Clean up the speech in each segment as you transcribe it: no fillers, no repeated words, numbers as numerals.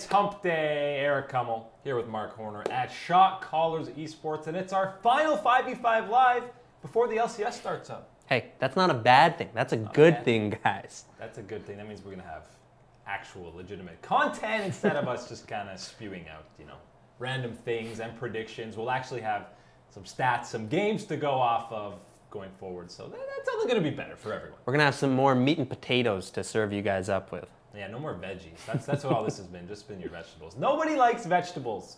Hump Day. Eric Kummel here with Mark Horner at Shot Callers Esports, and it's our final 5v5 live before the LCS starts up. Hey, that's not a bad thing. That's a good thing, guys. That's a good thing. That means we're going to have actual, legitimate content instead of us just kind of spewing out, random things and predictions. We'll actually have some stats, some games to go off of going forward. So that's only going to be better for everyone. We're going to have some more meat and potatoes to serve you guys up with. Yeah, no more veggies. That's what all this has been, just been your vegetables. Nobody likes vegetables.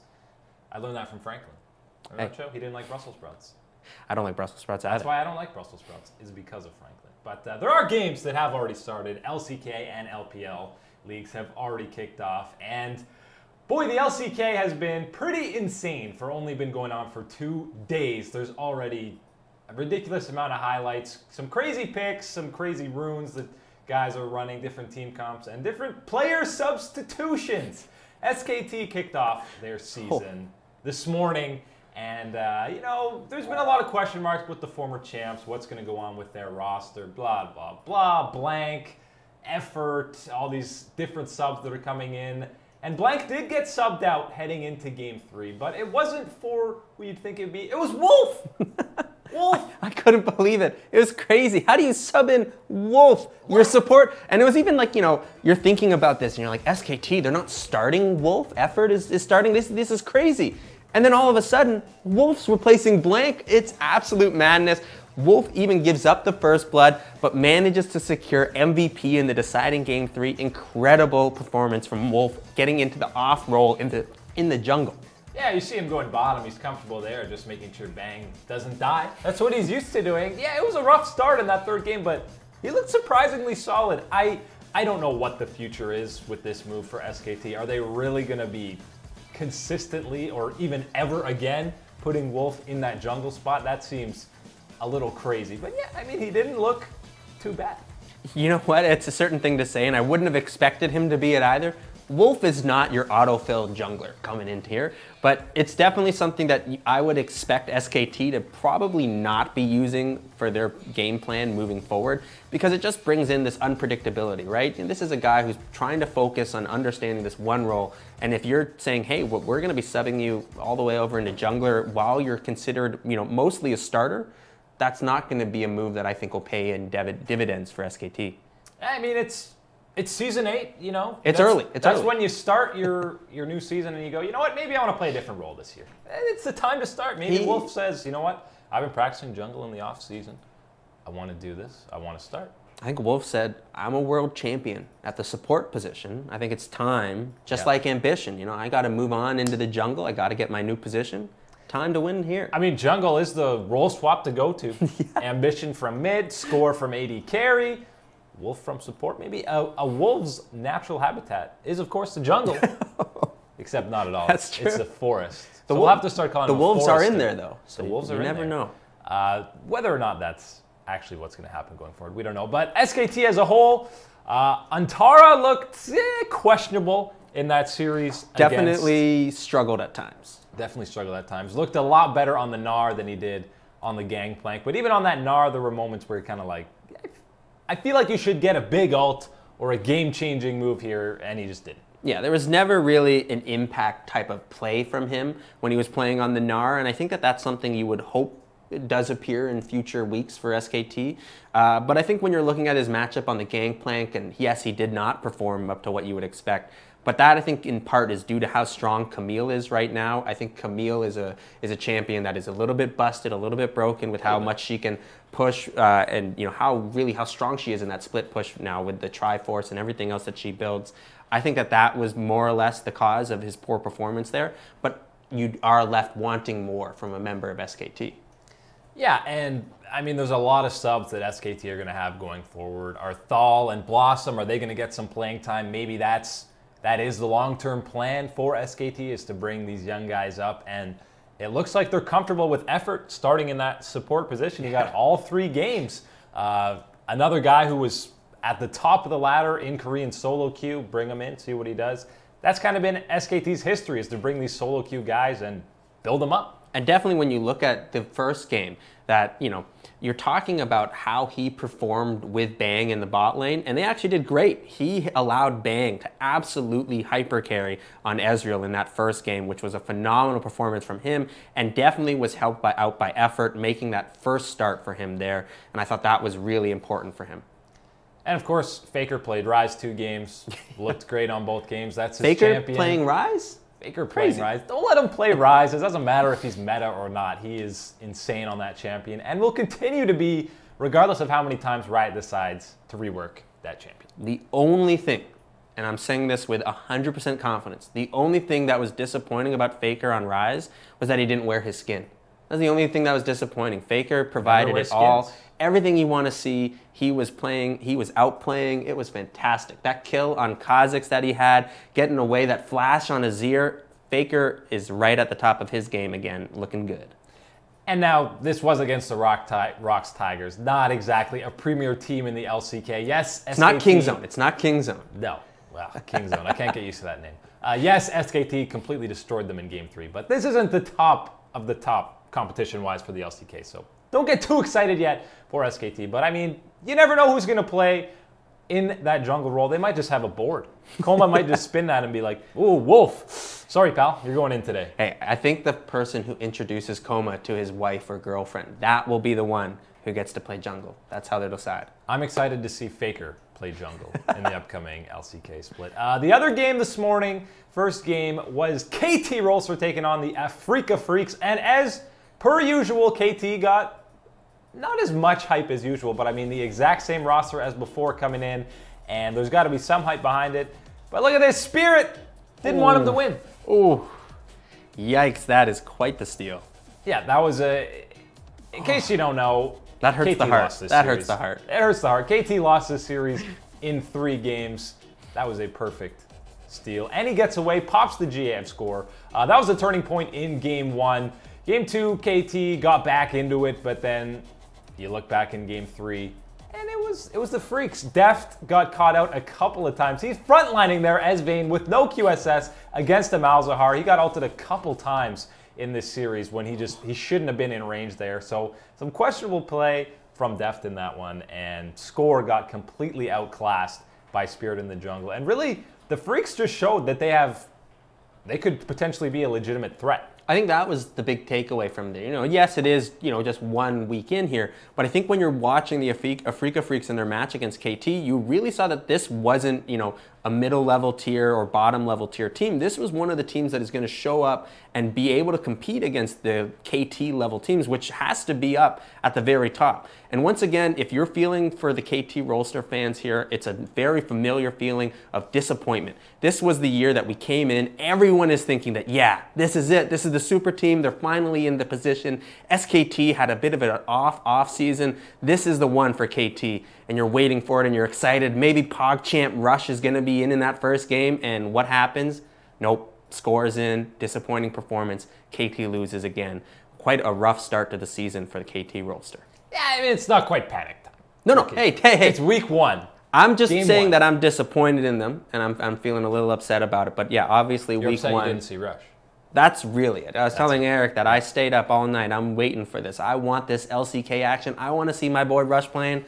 I learned that from Franklin. Remember that show? He didn't like Brussels sprouts. I don't like Brussels sprouts either. That's why I don't like Brussels sprouts, is because of Franklin. But there are games that have already started. LCK and LPL leagues have already kicked off. And boy, the LCK has been pretty insane for only been going on for 2 days. There's already a ridiculous amount of highlights, some crazy picks, some crazy runes that guys are running, different team comps, and different player substitutions. SKT kicked off their season this morning, and there's been a lot of question marks with the former champs. What's going to go on with their roster? Blah blah blah. Blank, effort, all these different subs that are coming in, and Blank did get subbed out heading into Game 3, but it wasn't for who you'd think it'd be. It was Wolf. Wolf. I couldn't believe it. It was crazy. How do you sub in Wolf, your support? And it was even like, you're thinking about this and you're like, SKT, they're not starting Wolf? Effort is starting this. This is crazy. And then all of a sudden, Wolf's replacing Blank. It's absolute madness. Wolf even gives up the first blood, but manages to secure MVP in the deciding Game 3. Incredible performance from Wolf, getting into the off role in the jungle. Yeah, you see him going bottom. He's comfortable there, just making sure Bang doesn't die. That's what he's used to doing. Yeah, it was a rough start in that third game, but he looked surprisingly solid. I don't know what the future is with this move for SKT. Are they really going to be consistently or even ever again putting Wolf in that jungle spot? That seems a little crazy. But yeah, I mean, he didn't look too bad. You know what? It's a certain thing to say, and I wouldn't have expected him to be it either. Wolf is not your auto-fill jungler coming into here, but it's definitely something that I would expect SKT to probably not be using for their game plan moving forward, because it just brings in this unpredictability, right? And this is a guy who's trying to focus on understanding this one role, and if you're saying, hey, well, we're gonna be subbing you all the way over into jungler while you're considered, mostly a starter, that's not gonna be a move that I think will pay in dividends for SKT. I mean, it's season 8, It's early. That's when you start your new season and you go, you know what, maybe I want to play a different role this year. It's the time to start. Maybe Wolf says, you know what, I've been practicing jungle in the off season. I want to do this. I want to start. I think Wolf said, I'm a world champion at the support position. I think it's time, just like Ambition. I got to move on into the jungle. I got to get my new position. Time to win here. I mean, jungle is the role swap to go to. Ambition from mid, Score from AD carry. Wolf from support, maybe a wolf's natural habitat is, of course, the jungle. Except not at all. That's true. It's the forest. So we'll have to start calling the them wolves forester. are in there, though. So the wolves are in there. You never know. Whether or not that's actually what's going to happen going forward, we don't know. But SKT as a whole, Antara looked questionable in that series. Definitely struggled at times. Definitely struggled at times. Looked a lot better on the Gnar than he did on the Gangplank. But even on that Gnar, there were moments where he kind of like, I feel like you should get a big ult or a game-changing move here, and he just didn't. Yeah, there was never really an impact type of play from him when he was playing on the Gnar, and I think that that's something you would hope it does appear in future weeks for SKT. But I think when you're looking at his matchup on the Gangplank, and yes, he did not perform up to what you would expect, but that, I think, in part is due to how strong Camille is right now. I think Camille is a champion that is a little bit busted, a little bit broken with how much she can push, and how strong she is in that split push now with the Triforce and everything else that she builds. I think that was more or less the cause of his poor performance there. But you are left wanting more from a member of SKT. Yeah, and I mean, there's a lot of subs that SKT are going to have going forward. Are Thal and Blossom, are they going to get some playing time? Maybe that is the long-term plan for SKT, is to bring these young guys up, and it looks like they're comfortable with effort starting in that support position. You got all 3 games. Another guy who was at the top of the ladder in Korean solo queue, bring him in, see what he does. That's kind of been SKT's history, is to bring these solo queue guys and build them up. And definitely when you look at the first game, that, you know, you're talking about how he performed with Bang in the bot lane, and they actually did great. He allowed Bang to absolutely hyper carry on Ezreal in that first game, which was a phenomenal performance from him, and definitely was helped out by effort, making that first start for him there, and I thought that was really important for him. And of course, Faker played Rise 2 games, looked great on both games. That's his Faker champion. playing Rise? Faker playing Rise. Don't let him play Rise. It doesn't matter if he's meta or not. He is insane on that champion and will continue to be, regardless of how many times Riot decides to rework that champion. The only thing, and I'm saying this with 100% confidence, the only thing that was disappointing about Faker on Rise was that he didn't wear his skin. That's the only thing that was disappointing. Faker provided it all. Everything you want to see, he was playing, he was outplaying. It was fantastic. That kill on Kha'Zix that he had, getting away, that flash on Azir, Faker is right at the top of his game again, looking good. And now, this was against the Rocks Tigers. Not exactly a premier team in the LCK. Yes, it's not King Zone. It's not King Zone. No. Well, King Zone. I can't get used to that name. Yes, SKT completely destroyed them in Game 3, but this isn't the top of the top competition-wise for the LCK, so don't get too excited yet for SKT. But, I mean, you never know who's going to play in that jungle role. They might just have a board. Koma might just spin that and be like, ooh, Wolf. Sorry, pal, you're going in today. Hey, I think the person who introduces Koma to his wife or girlfriend, that will be the one who gets to play jungle. That's how they'll decide. I'm excited to see Faker play jungle in the upcoming LCK split. The other game this morning, first game, was KT Rolster taking on the Africa Freaks. And as per usual, KT got not as much hype as usual, but I mean the exact same roster as before coming in, and there's got to be some hype behind it. But look at this, Spirit didn't want him to win. Ooh, yikes, that is quite the steal. Yeah, that was a, in case you don't know, that hurts the heart. That hurts the heart. It hurts the heart. KT lost this series in 3 games. That was a perfect steal. And he gets away, pops the GM score. That was the turning point in Game 1. Game 2, KT got back into it, but then you look back in Game 3, and it was the Freaks. Deft got caught out a couple of times. He's frontlining there as Vayne with no QSS against a Malzahar. He got ulted a couple times in this series when he shouldn't have been in range there. So some questionable play from Deft in that one, and Score got completely outclassed by Spirit in the jungle. And really, the Freaks just showed that they could potentially be a legitimate threat. I think that was the big takeaway from there. You know, yes, it is, you know, just 1 week in here, but I think when you're watching the Africa Freaks in their match against KT, you really saw that this wasn't, you know, a middle level tier or bottom level tier team. This was one of the teams that is going to show up and be able to compete against the KT level teams, which has to be up at the very top. And once again, if you're feeling for the KT Rolster fans here, it's a very familiar feeling of disappointment. This was the year that we came in. Everyone is thinking that, yeah, this is it. This is the super team. They're finally in the position. SKT had a bit of an off season. This is the one for KT, and you're waiting for it and you're excited. Maybe PogChamp Rush is going to be in that first game, and what happens? Nope. Scores in, disappointing performance. KT loses again. Quite a rough start to the season for the KT Rolster. Yeah, I mean, it's not quite panic time. No, hey. It's week 1. I'm just saying that I'm disappointed in them, and I'm feeling a little upset about it. But yeah, obviously You're week upset 1. You didn't see Rush. That's really it. I was telling Eric that I stayed up all night. I'm waiting for this. I want this LCK action. I want to see my boy Rush playing.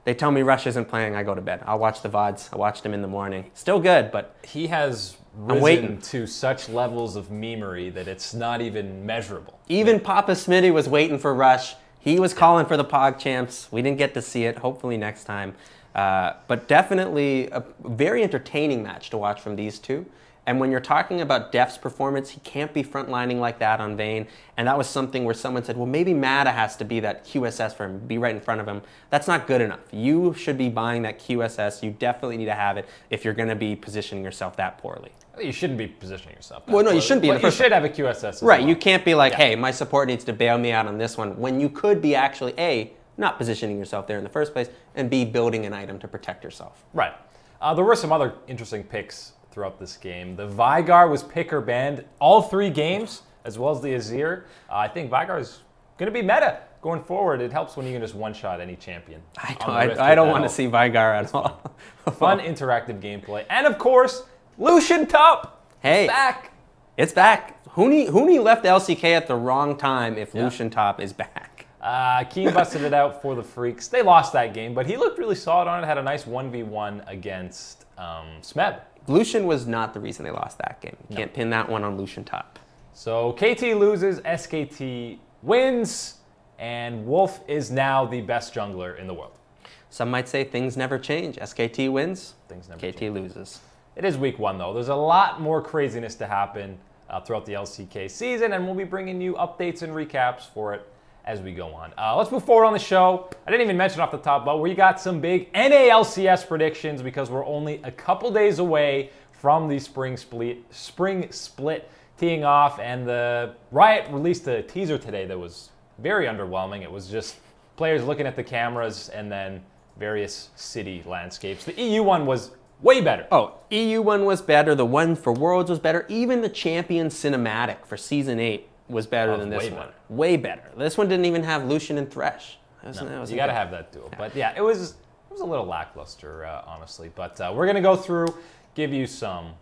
They tell me Rush isn't playing, I go to bed. I'll watch the VODs. I watched him in the morning. Still good, but he has risen to such levels of memery that it's not even measurable. Even Papa Smitty was waiting for Rush. He was calling for the PogChamps. We didn't get to see it. Hopefully next time. But definitely a very entertaining match to watch from these two. And when you're talking about Deft's performance, he can't be frontlining like that on Vayne. And that was something where someone said, well, maybe Mata has to be that QSS for him, be right in front of him. That's not good enough. You should be buying that QSS. You definitely need to have it if you're going to be positioning yourself that poorly. You shouldn't be positioning yourself that poorly. No, you shouldn't be. But you should have a QSS as right, well. You can't be like, hey, my support needs to bail me out on this one, when you could be actually, A, not positioning yourself there in the first place, and B, building an item to protect yourself. Right. There were some other interesting picks throughout this game. The Veigar was pick or banned all 3 games, as well as the Azir. I think Veigar is going to be meta going forward. It helps when you can just one-shot any champion. I don't want to see Veigar at all. Fun interactive gameplay. And of course, Lucian top. Hey. It's back. It's back. Hooney left LCK at the wrong time if Lucian top is back. Keen busted it out for the Freaks. They lost that game, but he looked really solid on it. Had a nice 1v1 against Smeb. Lucian was not the reason they lost that game. You can't pin that one on Lucian top. So KT loses, SKT wins, and Wolf is now the best jungler in the world. Some might say things never change. SKT wins, KT change. loses. It is week 1, though. There's a lot more craziness to happen throughout the LCK season, and we'll be bringing you updates and recaps for it as we go on. Let's move forward on the show. I didn't even mention off the top, but we got some big NA LCS predictions because we're only a couple days away from the spring split teeing off, and the Riot released a teaser today that was very underwhelming. It was just players looking at the cameras and then various city landscapes. The EU one was way better. Oh, EU one was better. The one for Worlds was better. Even the Champions cinematic for Season 8 was better than this one. Way better. This one didn't even have Lucian and Thresh. You got to have that duo. Yeah. But yeah, it was a little lackluster, honestly. But we're going to go through, give you some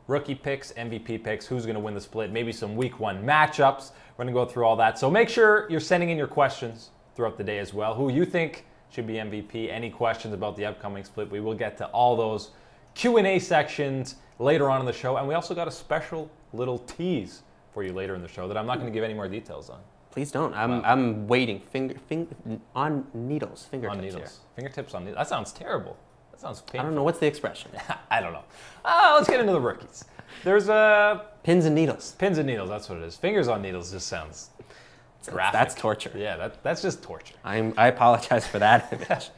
rookie picks, MVP picks, who's going to win the split, maybe some week 1 matchups. We're going to go through all that. So make sure you're sending in your questions throughout the day as well. Who you think should be MVP, any questions about the upcoming split. We will get to all those Q&A sections later on in the show. And we also got a special little tease for you later in the show that I'm not going to give any more details on. Please don't. I'm waiting. On needles. Fingertips. On needles. Here. Fingertips on needles. That sounds terrible. That sounds painful. I don't know. What's the expression? I don't know. Let's get into the rookies. There's pins and needles. Pins and needles. That's what it is. Fingers on needles just sounds graphic. That's torture. Yeah, that's just torture. I apologize for that image.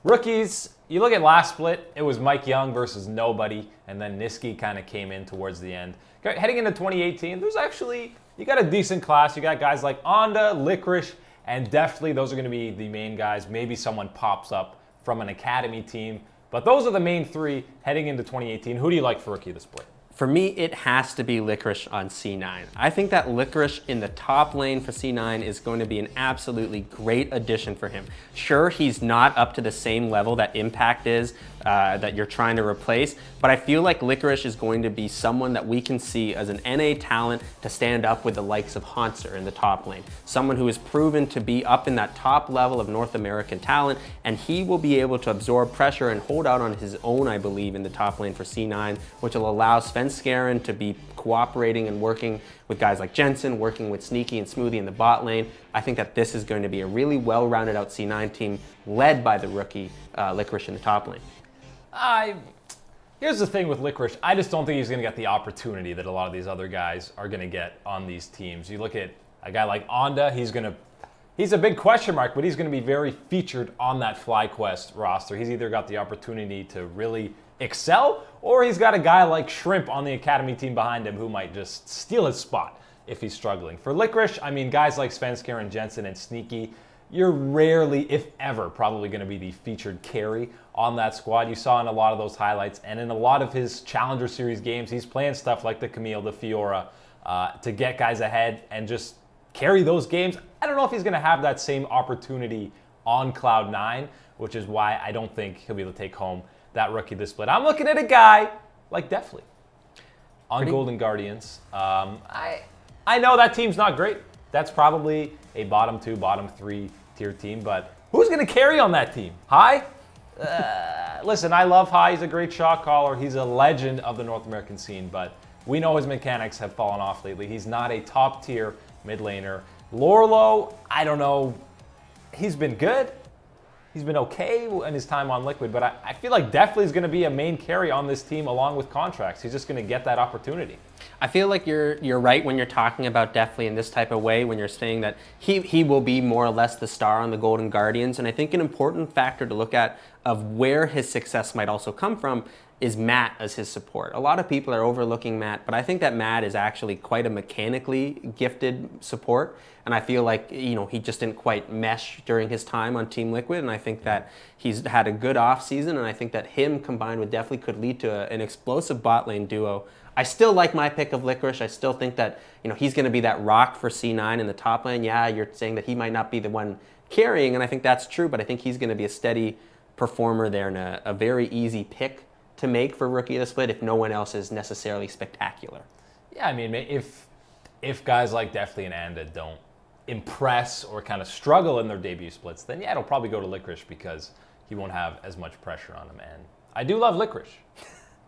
Rookies. You look at last split. It was Mike Young versus nobody, and then Niski kind of came in towards the end. Heading into 2018, there's actually, you got a decent class. You got guys like Onda, Licorice, and Deftly. Those are going to be the main guys. Maybe someone pops up from an academy team. But those are the main 3 heading into 2018. Who do you like for rookie of the split? For me, it has to be Licorice on C9. I think that Licorice in the top lane for C9 is going to be an absolutely great addition for him. Sure, he's not up to the same level that Impact is, that you're trying to replace, but I feel like Licorice is going to be someone that we can see as an NA talent to stand up with the likes of Haunter in the top lane. Someone who is proven to be up in that top level of North American talent, and he will be able to absorb pressure and hold out on his own, I believe, in the top lane for C9, which will allow Svenskeren to be cooperating and working with guys like Jensen, working with Sneaky and Smoothie in the bot lane. I think that this is going to be a really well-rounded out C9 team led by the rookie Licorice in the top lane. Here's the thing with Licorice. I just don't think he's going to get the opportunity that a lot of these other guys are going to get on these teams. You look at a guy like Onda, he's a big question mark, but he's going to be very featured on that FlyQuest roster. He's either got the opportunity to really excel, or he's got a guy like Shrimp on the academy team behind him who might just steal his spot if he's struggling. For Licorice, I mean, guys like Svenskeren, Jensen, and Sneaky, you're rarely, if ever, probably going to be the featured carry on that squad. You saw in a lot of those highlights, and in a lot of his Challenger Series games, he's playing stuff like the Camille, the Fiora, to get guys ahead and just carry those games. I don't know if he's going to have that same opportunity on Cloud9, which is why I don't think he'll be able to take home that rookie this split. I'm looking at a guy like Deftly on Golden Guardians. I know that team's not great. That's probably a bottom 2, bottom 3 tier team, but who's going to carry on that team? Hai? Listen, I love Hai. He's a great shot caller. He's a legend of the North American scene, but we know his mechanics have fallen off lately. He's not a top tier mid laner. Lorlo, I don't know. He's been good. He's been okay in his time on Liquid, but I feel like Deftly is going to be a main carry on this team along with Contracts. He's just going to get that opportunity. I feel like you're right when you're talking about Deftly in this type of way, when you're saying that he will be more or less the star on the Golden Guardians. And I think an important factor to look at of where his success might also come from is Matt as his support. A lot of people are overlooking Matt, but I think that Matt is actually quite a mechanically gifted support. And I feel like, you know, he just didn't quite mesh during his time on Team Liquid. And I think that he's had a good off season. And I think that him combined with Deftly could lead to an explosive bot lane duo. I still like my pick of Licorice. I still think that, you know, he's going to be that rock for C9 in the top lane. Yeah, you're saying that he might not be the one carrying, and I think that's true, but I think he's going to be a steady performer there and a very easy pick to make for Rookie of the Split if no one else is necessarily spectacular. Yeah, I mean, if guys like Deftly and Anda don't impress or kind of struggle in their debut splits, then yeah, it'll probably go to Licorice because he won't have as much pressure on him. And I do love Licorice.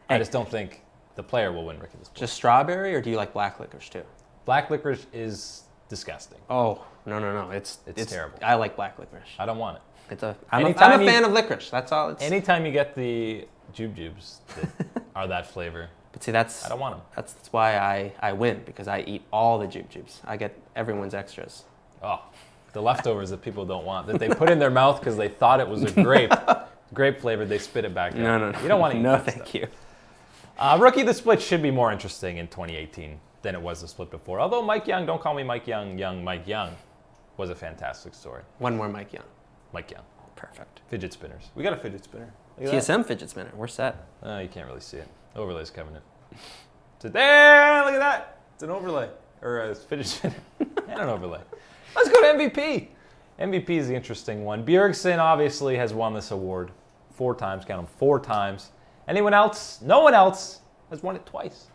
I just don't think the player will win Rookie of the Split. Just Strawberry, or do you like Black Licorice too? Black Licorice is disgusting. Oh, no. It's terrible. I like Black Licorice. I don't want it. I'm a fan of licorice. That's all. Anytime you get the jubes that are that flavor, but see, I don't want them. That's why I win, because I eat all the jubes. I get everyone's extras. Oh, the leftovers that people don't want, that they put in their mouth because they thought it was a grape flavor, they spit it back out. No. You don't want to eat No, that thank stuff. you. Rookie of the Split should be more interesting in 2018 than it was the split before. Although Mike Young, don't call me Mike Young, young Mike Young, was a fantastic story. One more Mike Young. Mike Young. Perfect. Fidget spinners. We got a fidget spinner. TSM fidget spinner. We're set. Oh, you can't really see it. Overlay's covering it. So there, look at that. It's an overlay. Or a fidget spinner. And an overlay. Let's go to MVP. MVP is the interesting one. Bjergsen obviously has won this award 4 times. Count them, 4 times. Anyone else? No one else has won it twice.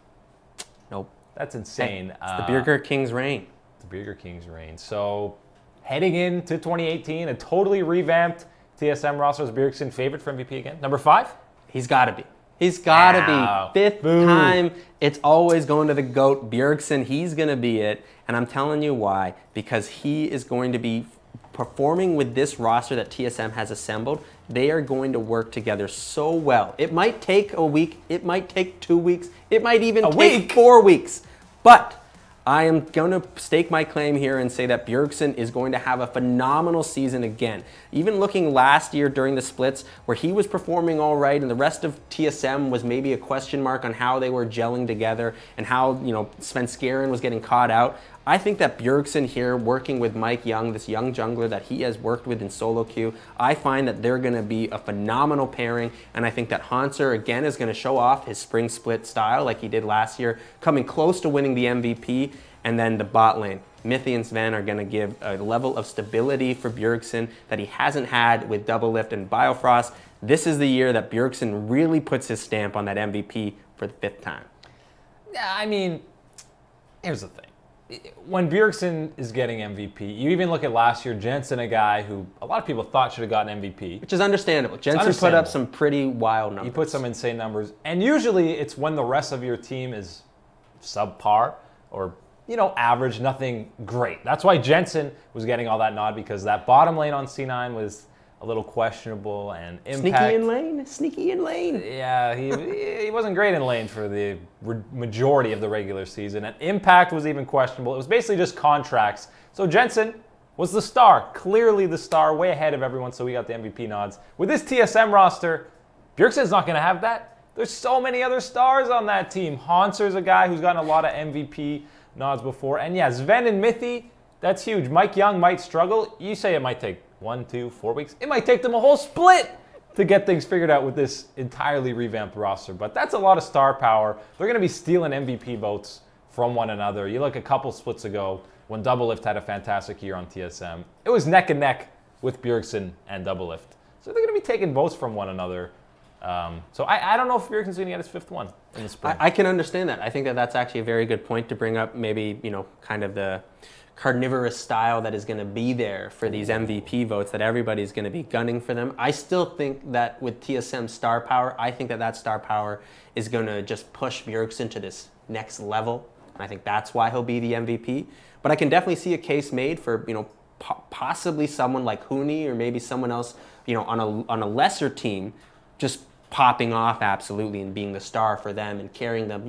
Nope. That's insane. Hey, it's the Burger King's reign. The Burger King's reign. So heading into 2018, a totally revamped TSM roster. Is Bjergsen favorite for MVP again? Number 5? He's got to be. He's got to be. 5th time. It's always going to the GOAT. Bjergsen, he's going to be it. And I'm telling you why. Because he is going to be performing with this roster that TSM has assembled. They are going to work together so well. It might take a week. It might take 2 weeks. It might even take 4 weeks. But I am going to stake my claim here and say that Bjergsen is going to have a phenomenal season again. Even looking last year during the splits where he was performing all right and the rest of TSM was maybe a question mark on how they were gelling together and how, Svenskeren was getting caught out. I think that Bjergsen here, working with Mike Young, this young jungler that he has worked with in solo queue, I find that they're going to be a phenomenal pairing, and I think that Hanser, again, is going to show off his spring split style like he did last year, coming close to winning the MVP, and then the bot lane. Mithy and Sven are going to give a level of stability for Bjergsen that he hasn't had with Double Lift and Biofrost. This is the year that Bjergsen really puts his stamp on that MVP for the 5th time. Yeah, I mean, here's the thing. When Bjergsen is getting MVP, you even look at last year, Jensen, a guy who a lot of people thought should have gotten MVP. Which is understandable. Jensen put up some pretty wild numbers. He put some insane numbers. And usually it's when the rest of your team is subpar or, average, nothing great. That's why Jensen was getting all that nod, because that bottom lane on C9 was a little questionable, and Impact... Sneaky in lane. Yeah, he wasn't great in lane for the majority of the regular season, and Impact was even questionable. It was basically just contracts. So Jensen was the star, clearly the star, way ahead of everyone, so we got the MVP nods. With this TSM roster, Bjergsen's not going to have that. There's so many other stars on that team. Hanser's a guy who's gotten a lot of MVP nods before, and yeah, Sven and Mithy, that's huge. Mike Young might struggle. You say it might take 1, 2, 4 weeks. It might take them a whole split to get things figured out with this entirely revamped roster. But that's a lot of star power. They're going to be stealing MVP votes from one another. You look a couple splits ago when Double Lift had a fantastic year on TSM. It was neck and neck with Bjergsen and Double Lift. So they're going to be taking votes from one another. So I don't know if Bjergsen's going to get his 5th one in the spring. I can understand that. I think that that's actually a very good point to bring up, maybe, kind of the carnivorous style that is going to be there for these MVP votes, that everybody's going to be gunning for them. I still think that with TSM star power, I think that that star power is going to just push Bjergsen to this next level. And I think that's why he'll be the MVP. But I can definitely see a case made for, possibly someone like Huni or maybe someone else, on a lesser team, just popping off absolutely and being the star for them and carrying them,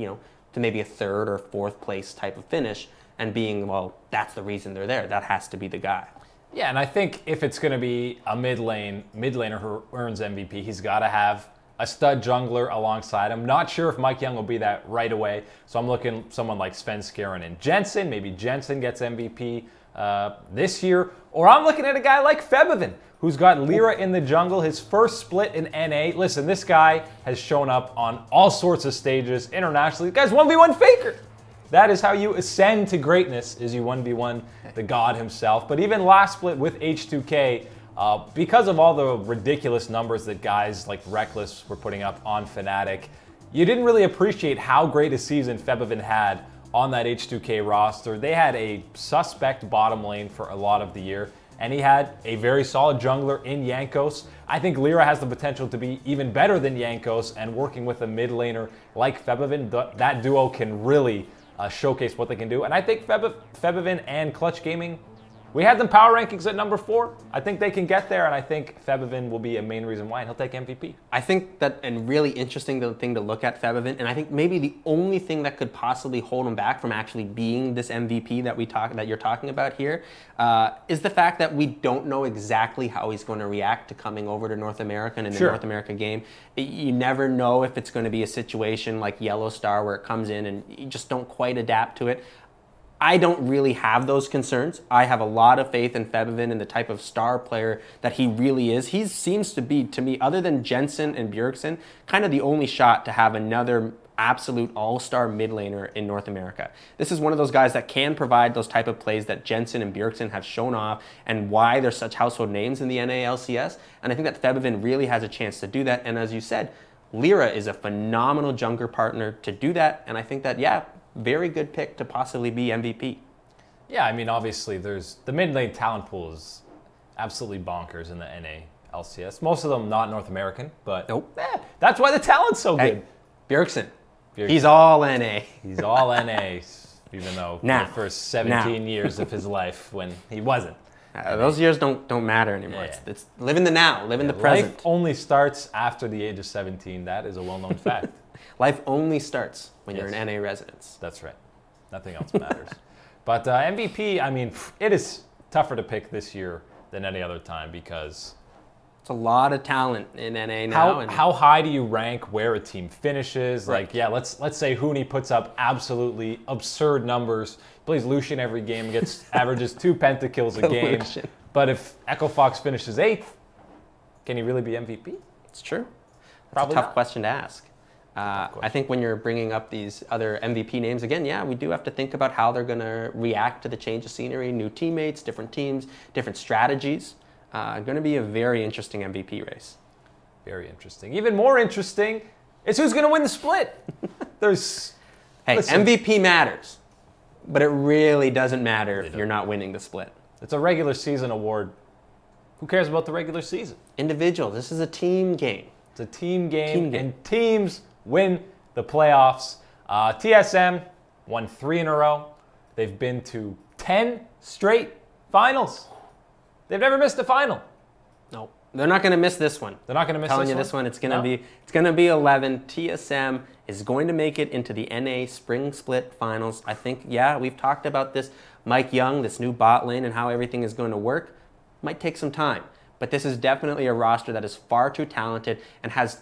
to maybe a 3rd or 4th place type of finish. And being, well, that's the reason they're there. That has to be the guy. Yeah, and I think if it's going to be a mid laner who earns MVP, he's got to have a stud jungler alongside him. Not sure if Mike Young will be that right away. So I'm looking at someone like Svenskeren and Jensen. Maybe Jensen gets MVP this year. Or I'm looking at a guy like Febiven, who's got Lyra in the jungle, his first split in NA. Listen, this guy has shown up on all sorts of stages internationally. The guy's 1v1 faker. That is how you ascend to greatness, is you 1v1 the god himself. But even last split with H2K, because of all the ridiculous numbers that guys like Reckless were putting up on Fnatic, you didn't really appreciate how great a season Febiven had on that H2K roster. They had a suspect bottom lane for a lot of the year, and he had a very solid jungler in Jankos. I think Lyra has the potential to be even better than Jankos, and working with a mid laner like Febiven, that duo can really showcase what they can do. And I think Febiven and Clutch Gaming, we had them power rankings at number 4. I think they can get there, and I think Febiven will be a main reason why, and he'll take MVP. I think that a really interesting thing to look at Febiven, and I think maybe the only thing that could possibly hold him back from actually being this MVP that you're talking about here, is the fact that we don't know exactly how he's going to react to coming over to North America and in the North America game. You never know if it's going to be a situation like Yellow Star where it comes in and you just don't quite adapt to it. I don't really have those concerns. I have a lot of faith in Febiven and the type of star player that he really is. He seems to be, to me, other than Jensen and Bjergsen, kind of the only shot to have another absolute all-star mid laner in North America. This is one of those guys that can provide those type of plays that Jensen and Bjergsen have shown off, and why they're such household names in the NA LCS. And I think that Febiven really has a chance to do that. And as you said, Lyra is a phenomenal jungler partner to do that. And I think that, yeah, very good pick to possibly be MVP. Yeah, I mean, obviously, there's the mid lane talent pool is absolutely bonkers in the NA LCS. Most of them not North American, but that's why the talent's so good. Bjergsen, he's all NA. He's all NA, even though for the first 17 years of his life when he wasn't. Those years don't matter anymore. Yeah. It's live in the now, live in the present. Life only starts after the age of 17. That is a well-known fact. Life only starts when you're an NA resident. That's right. Nothing else matters. But MVP, I mean, it is tougher to pick this year than any other time because it's a lot of talent in NA now. How high do you rank where a team finishes? Right. Like, yeah, let's say Huni puts up absolutely absurd numbers, plays Lucian every game, averages 2 pentakills a game. Lucian. But if Echo Fox finishes 8th, can he really be MVP? It's true. That's a tough question to ask. I think when you're bringing up these other MVP names, again, yeah, we do have to think about how they're going to react to the change of scenery, new teammates, different teams, different strategies. Going to be a very interesting MVP race. Very interesting. Even more interesting is who's going to win the split. Hey, MVP matters, but it really doesn't matter if you're not winning the split. It's a regular season award. Who cares about the regular season? Individual. This is a team game. It's a team game, and teams win the playoffs. TSM won 3 in a row. They've been to 10 straight finals. They've never missed a final. No, they're not going to miss this one. They're not going to miss this one? I'm telling you this one, it's going to be 11. TSM is going to make it into the NA Spring Split Finals. I think, yeah, we've talked about this Mike Young, this new bot lane, and how everything is going to work. Might take some time, but this is definitely a roster that is far too talented and has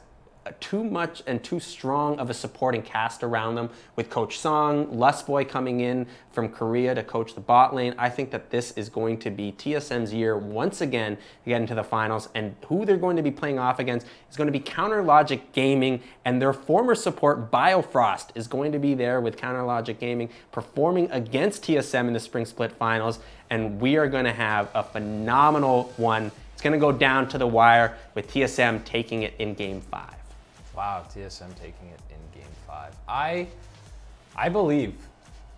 too much and too strong of a supporting cast around them, with Coach Song, Lustboy coming in from Korea to coach the bot lane. I think that this is going to be TSM's year once again to get into the finals, and who they're going to be playing off against is going to be Counter Logic Gaming, and their former support Biofrost is going to be there with Counter Logic Gaming performing against TSM in the Spring Split Finals, and we are going to have a phenomenal one. It's going to go down to the wire with TSM taking it in Game 5. Wow, TSM taking it in Game 5. I believe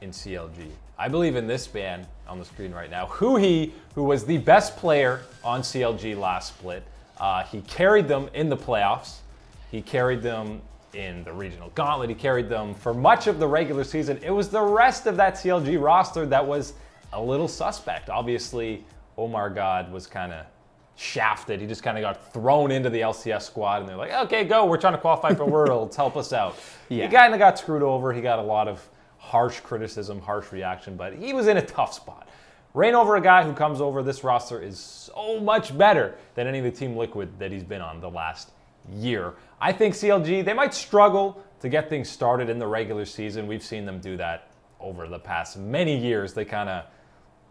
in CLG. I believe in this man on the screen right now. Who was the best player on CLG last split. He carried them in the playoffs. He carried them in the regional gauntlet. He carried them for much of the regular season. It was the rest of that CLG roster that was a little suspect. Obviously, Omar God was kind of shafted. He just kind of got thrown into the LCS squad, and they're like, okay, go. We're trying to qualify for Worlds. Help us out. Yeah. He kind of got screwed over. He got a lot of harsh criticism, harsh reaction, but he was in a tough spot. Reign over a guy who comes over this roster is so much better than any of the Team Liquid that he's been on the last year. I think CLG, they might struggle to get things started in the regular season. We've seen them do that over the past many years. They kind of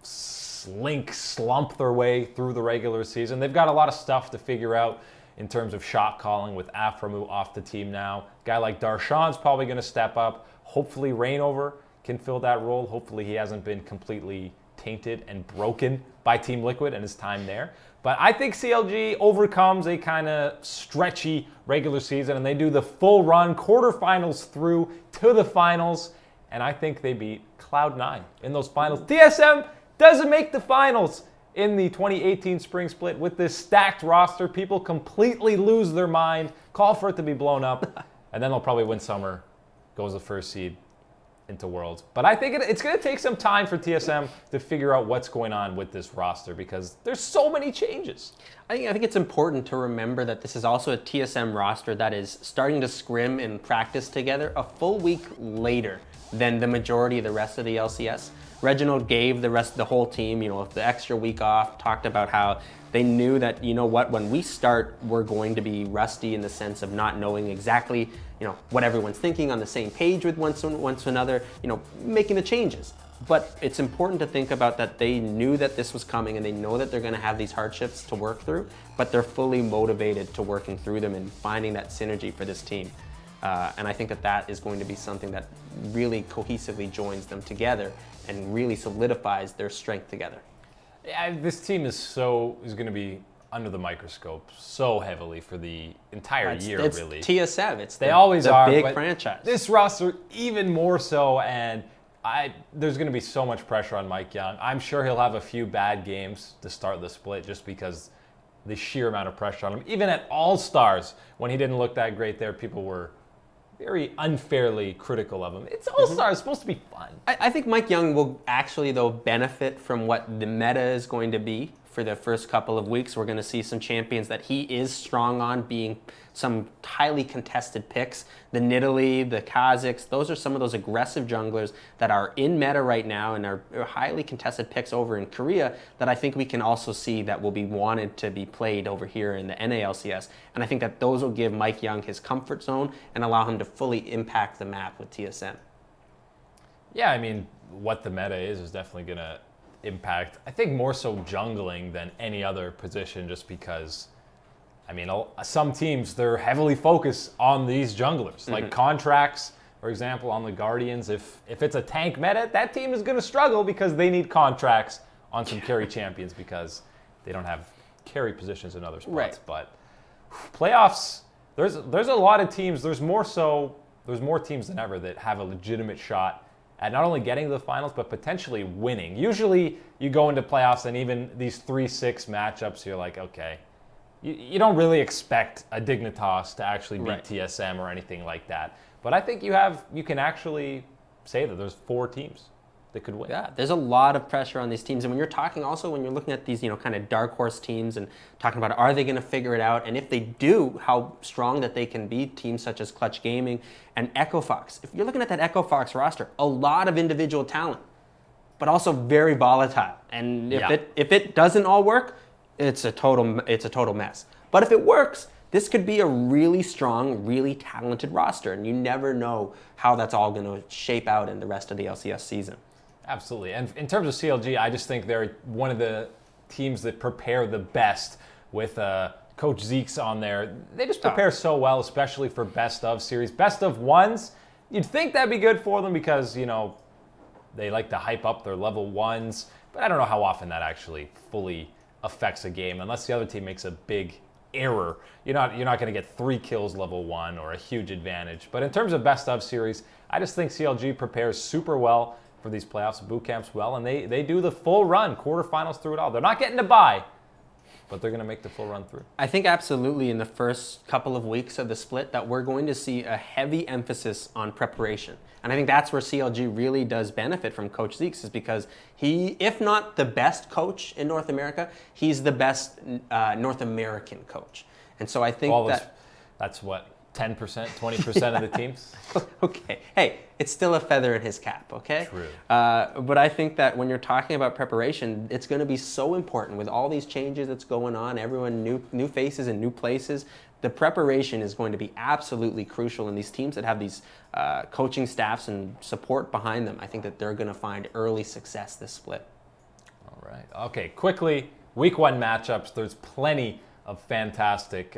slump their way through the regular season. They've got a lot of stuff to figure out in terms of shot calling with Aframu off the team now. A guy like Darshan's probably going to step up. Hopefully Reignover can fill that role. Hopefully he hasn't been completely tainted and broken by Team Liquid and his time there. But I think CLG overcomes a kind of stretchy regular season, and they do the full run, quarterfinals through to the finals, and I think they beat Cloud9 in those finals. TSM doesn't make the finals in the 2018 spring split with this stacked roster. People completely lose their mind, call for it to be blown up, and then they'll probably win summer, goes the first seed into Worlds. But I think it's going to take some time for TSM to figure out what's going on with this roster because there's so many changes. I think it's important to remember that this is also a TSM roster that is starting to scrim and practice together a full week later than the majority of the rest of the LCS. Reginald gave the whole team, the extra week off, talked about how they knew that, when we start, we're going to be rusty in the sense of not knowing exactly, what everyone's thinking, on the same page with one another, making the changes. But it's important to think about that they knew that this was coming and they know that they're going to have these hardships to work through, but they're fully motivated to working through them and finding that synergy for this team. And I think that is going to be something that really cohesively joins them together and really solidifies their strength together. Yeah, this team is going to be under the microscope so heavily for the entire year, really. It's TSM. It's they always are, big franchise. This roster even more so, and there's going to be so much pressure on Mike Young. I'm sure he'll have a few bad games to start the split just because the sheer amount of pressure on him. Even at All-Stars, when he didn't look that great there, people were very unfairly critical of him. It's All-Stars, it's supposed to be fun. I think Mike Young will actually, though, benefit from what the meta is going to be for the first couple of weeks. We're going to see some champions that he is strong on, being some highly contested picks. The Nidalee, the Kazakhs, those are some of those aggressive junglers that are in meta right now and are highly contested picks over in Korea that I think we can also see that will be wanted to be played over here in the NA LCS. And I think that those will give Mike Young his comfort zone and allow him to fully impact the map with TSM. Yeah, I mean, what the meta is definitely going to impact, I think, more so jungling than any other position, just because, I mean, some teams, they're heavily focused on these junglers. Like contracts, for example, on the Guardians. If it's a tank meta, that team is going to struggle because they need contracts on some carry champions because they don't have carry positions in other spots. Right. But playoffs, there's a lot of teams. There's more teams than ever that have a legitimate shot at not only getting to the finals, but potentially winning. Usually you go into playoffs and even these 3-6 matchups, you're like, okay, you don't really expect a Dignitas to actually beat TSM or anything like that. But I think you can actually say that there's 4 teams that could win. Yeah, there's a lot of pressure on these teams. And when you're talking also, when you're looking at these, kind of dark horse teams and talking about are they going to figure it out? And if they do, how strong that they can be, teams such as Clutch Gaming and Echo Fox. If you're looking at that Echo Fox roster, a lot of individual talent, but also very volatile. And if it doesn't all work, it's a total mess. But if it works, this could be a really strong, really talented roster. And you never know how that's all going to shape out in the rest of the LCS season. Absolutely. And in terms of CLG, I just think they're one of the teams that prepare the best with Coach Zeke's on there. They just prepare so well, especially for best of series. Best of ones, you'd think that'd be good for them because, they like to hype up their level ones. But I don't know how often that actually fully affects a game unless the other team makes a big error. You're not going to get 3 kills level 1 or a huge advantage. But in terms of best of series, I just think CLG prepares super well for these playoffs, boot camps well, and they do the full run, quarterfinals through it all. They're not getting to bye, but they're going to make the full run through. I think absolutely in the first couple of weeks of the split that we're going to see a heavy emphasis on preparation. And I think that's where CLG really does benefit from Coach Zeke's, is because he, if not the best coach in North America, he's the best North American coach. And so I think that's what, 10%, 20% of the teams? Okay. Hey, it's still a feather in his cap, okay? True. But I think that when you're talking about preparation, it's going to be so important with all these changes that's going on, everyone new faces and new places. The preparation is going to be absolutely crucial, and these teams that have these coaching staffs and support behind them, I think that they're going to find early success this split. All right. Okay, quickly, week 1 matchups. There's plenty of fantastic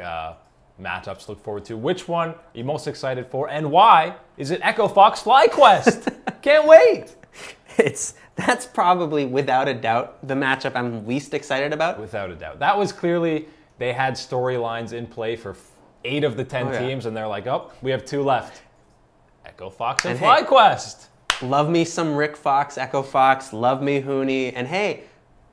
matchups to look forward to. Which one are you most excited for, and why is it Echo Fox FlyQuest? Can't wait. That's probably, without a doubt, the matchup I'm least excited about. Without a doubt. That was clearly, they had storylines in play for 8 of the 10 teams, and they're like, oh, we have 2 left. Echo Fox and FlyQuest. Love me some Rick Fox, Echo Fox, love me Hooney. And hey,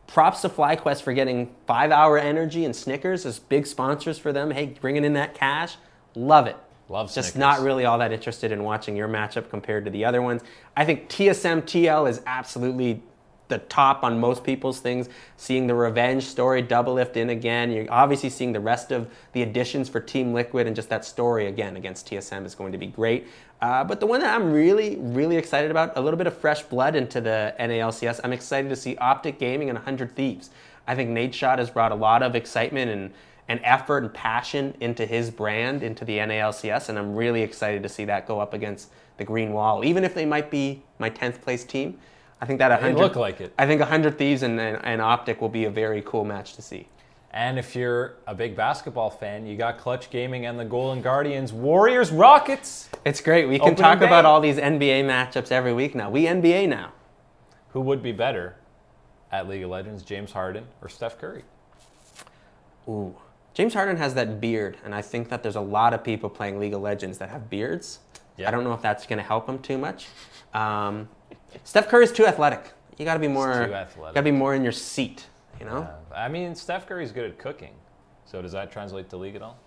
props to FlyQuest for getting 5-Hour Energy and Snickers as big sponsors for them. Hey, bringing in that cash. Love it. Love Snickers. Just not really all that interested in watching your matchup compared to the other ones. I think TSM TL is absolutely the top on most people's things. Seeing the revenge story, double lift in again. You're obviously seeing the rest of the additions for Team Liquid, and just that story again against TSM is going to be great. But the one that I'm really, really excited about, a little bit of fresh blood into the NA LCS. I'm excited to see Optic Gaming and 100 Thieves. I think Nadeshot has brought a lot of excitement and effort and passion into his brand, into the NA LCS, and I'm really excited to see that go up against the Green Wall. Even if they might be my 10th place team, I think that 100 look like it. I think 100 Thieves and Optic will be a very cool match to see. And if you're a big basketball fan, you got Clutch Gaming and the Golden Guardians, Warriors, Rockets. It's great. We can talk about all these NBA matchups every week now. We NBA now. Who would be better at League of Legends, James Harden or Steph Curry? Ooh. James Harden has that beard, and I think that there's a lot of people playing League of Legends that have beards. Yeah. I don't know if that's going to help him too much. Steph Curry's too athletic. You got to be more. Got to be more in your seat. You know. I mean, Steph Curry's good at cooking. So does that translate to League at all?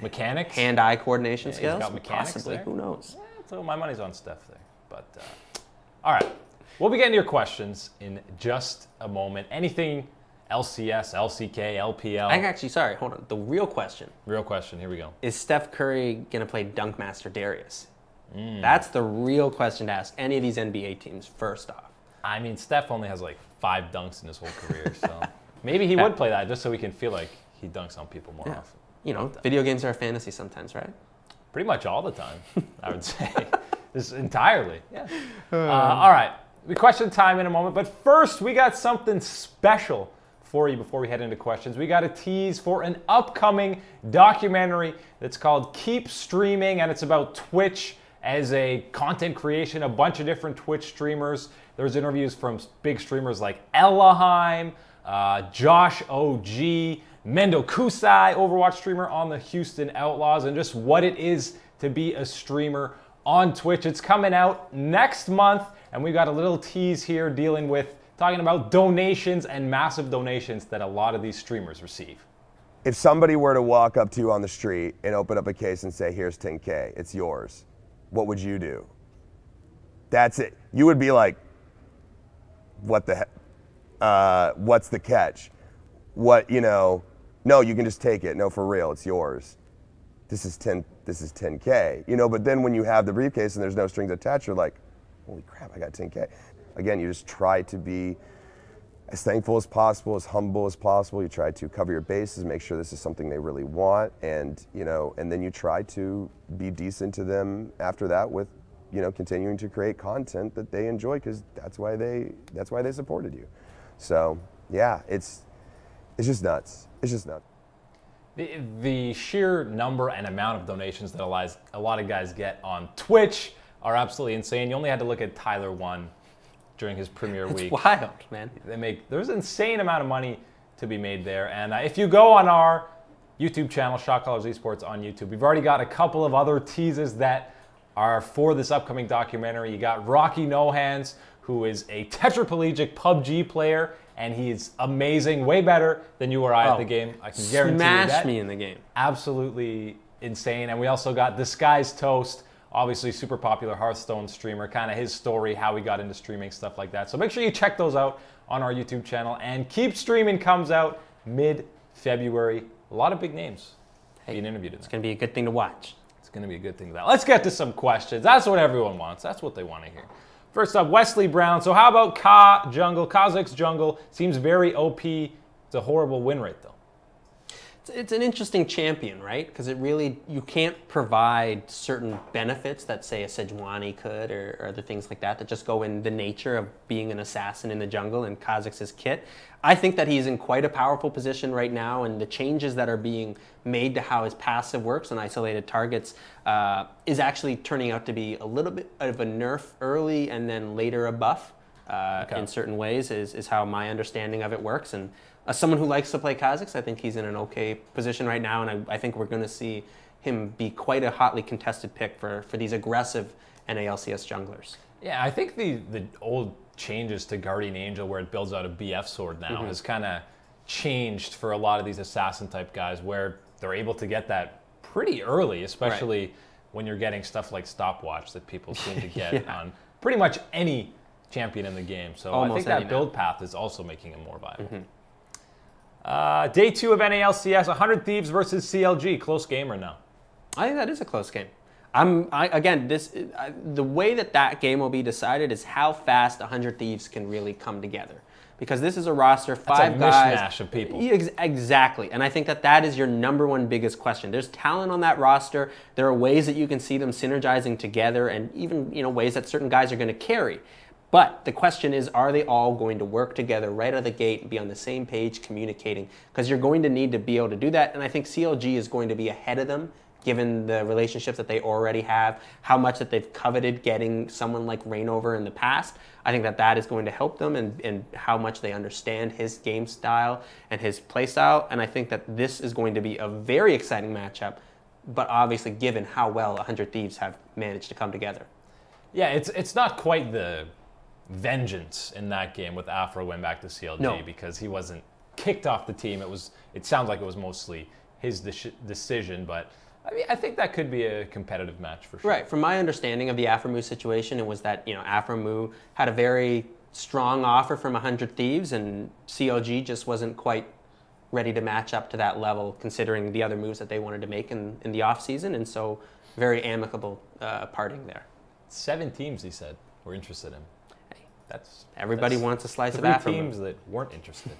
Mechanics. Hand-eye coordination skills. He's got mechanics possibly. There. Who knows? Yeah, so my money's on Steph there. But all right, we'll be getting to your questions in just a moment. Anything LCS, LCK, LPL. Sorry, hold on. The real question. Real question. Here we go. Is Steph Curry gonna play Dunkmaster Darius? That's the real question to ask any of these NBA teams, first off. I mean, Steph only has like 5 dunks in his whole career, so maybe he would play that just so we can feel like he dunks on people more often. You know, video games are a fantasy sometimes, right? Pretty much all the time, I would say. Just entirely. Yeah. All right, we question time in a moment, but first we got something special for you before we head into questions. We got a tease for an upcoming documentary that's called Keep Streaming, and it's about Twitch as a content creation, a bunch of different Twitch streamers. There's interviews from big streamers like Ellaheim, Josh OG, Mendo Kusai, Overwatch streamer on the Houston Outlaws, and just what it is to be a streamer on Twitch. It's coming out next month, and we got a little tease here talking about donations and massive donations that a lot of these streamers receive. If somebody were to walk up to you on the street and open up a case and say, here's 10K, it's yours, what would you do? That's it. You would be like, what the heck? What's the catch? What, you know, no, you can just take it. No, for real, it's yours. This is 10K. You know, but then when you have the briefcase and there's no strings attached, you're like, holy crap, I got 10K. Again, you just try to be as thankful as possible, as humble as possible. You try to cover your bases, make sure this is something they really want, and you know, and then you try to be decent to them after that with, you know, continuing to create content that they enjoy, because that's why they supported you. So yeah, it's just nuts. It's just nuts. The sheer number and amount of donations that a lot of guys get on Twitch are absolutely insane. You only had to look at Tyler 1 during his premiere week. It's wild, man. There's an insane amount of money to be made there. And if you go on our YouTube channel, Shot Callers Esports on YouTube, we've already got a couple of other teases that are for this upcoming documentary. You got Rocky No Hands, who is a tetraplegic PUBG player, and he's amazing, way better than you or I at the game. I can guarantee you that. Smash me in the game. Absolutely insane. And we also got Disguised Toast, obviously super popular Hearthstone streamer, kind of his story, how he got into streaming, stuff like that. So make sure you check those out on our YouTube channel. And Keep Streaming comes out mid-February. A lot of big names being interviewed in that. It's going to be a good thing to watch. It's going to be a good thing. Let's get to some questions. That's what everyone wants. That's what they want to hear. First up, Wesley Brown. So how about Kazakh's jungle? Seems very OP. It's a horrible win rate, though. It's an interesting champion, right? Because you can't provide certain benefits that, say, a Sejuani could, or other things like that just go in the nature of being an assassin in the jungle in Kazakh's kit. I think that he's in quite a powerful position right now, and the changes that are being made to how his passive works on isolated targets is actually turning out to be a little bit of a nerf early and then later a buff in certain ways is how my understanding of it works. And as someone who likes to play Kazakhs, I think he's in an okay position right now, and I think we're going to see him be quite a hotly contested pick for these aggressive NA LCS junglers. Yeah, I think the old changes to Guardian Angel, where it builds out a BF sword now, has kind of changed for a lot of these assassin type guys, where they're able to get that pretty early, especially when you're getting stuff like stopwatch that people seem to get on pretty much any champion in the game. So I think that build path is also making it more viable. Day 2 of NA LCS, 100 Thieves versus CLG. Close game or no? I think that is a close game. The way that game will be decided is how fast 100 Thieves can really come together. Because this is a roster, five guys. That's a mishmash of people. Exactly. And I think that is your number one biggest question. There's talent on that roster. There are ways that you can see them synergizing together, and even ways that certain guys are going to carry. But the question is, are they all going to work together right out of the gate and be on the same page communicating? Because you're going to need to be able to do that. And I think CLG is going to be ahead of them, given the relationships that they already have, how much that they've coveted getting someone like Reignover in the past. I think that is going to help them, and how much they understand his game style and his play style. And I think that this is going to be a very exciting matchup, but obviously given how well 100 Thieves have managed to come together. Yeah, it's not quite the vengeance in that game with Afro went back to CLG because he wasn't kicked off the team. It sounds like it was mostly his decision, but I mean, I think that could be a competitive match for sure. Right. From my understanding of the Afromu situation, it was that Afromu had a very strong offer from 100 Thieves, and CLG just wasn't quite ready to match up to that level, considering the other moves that they wanted to make in the off season, and so very amicable parting there. 7 teams, he said, were interested in. Hey, everybody wants a slice of 3 Afromu. teams that weren't interested.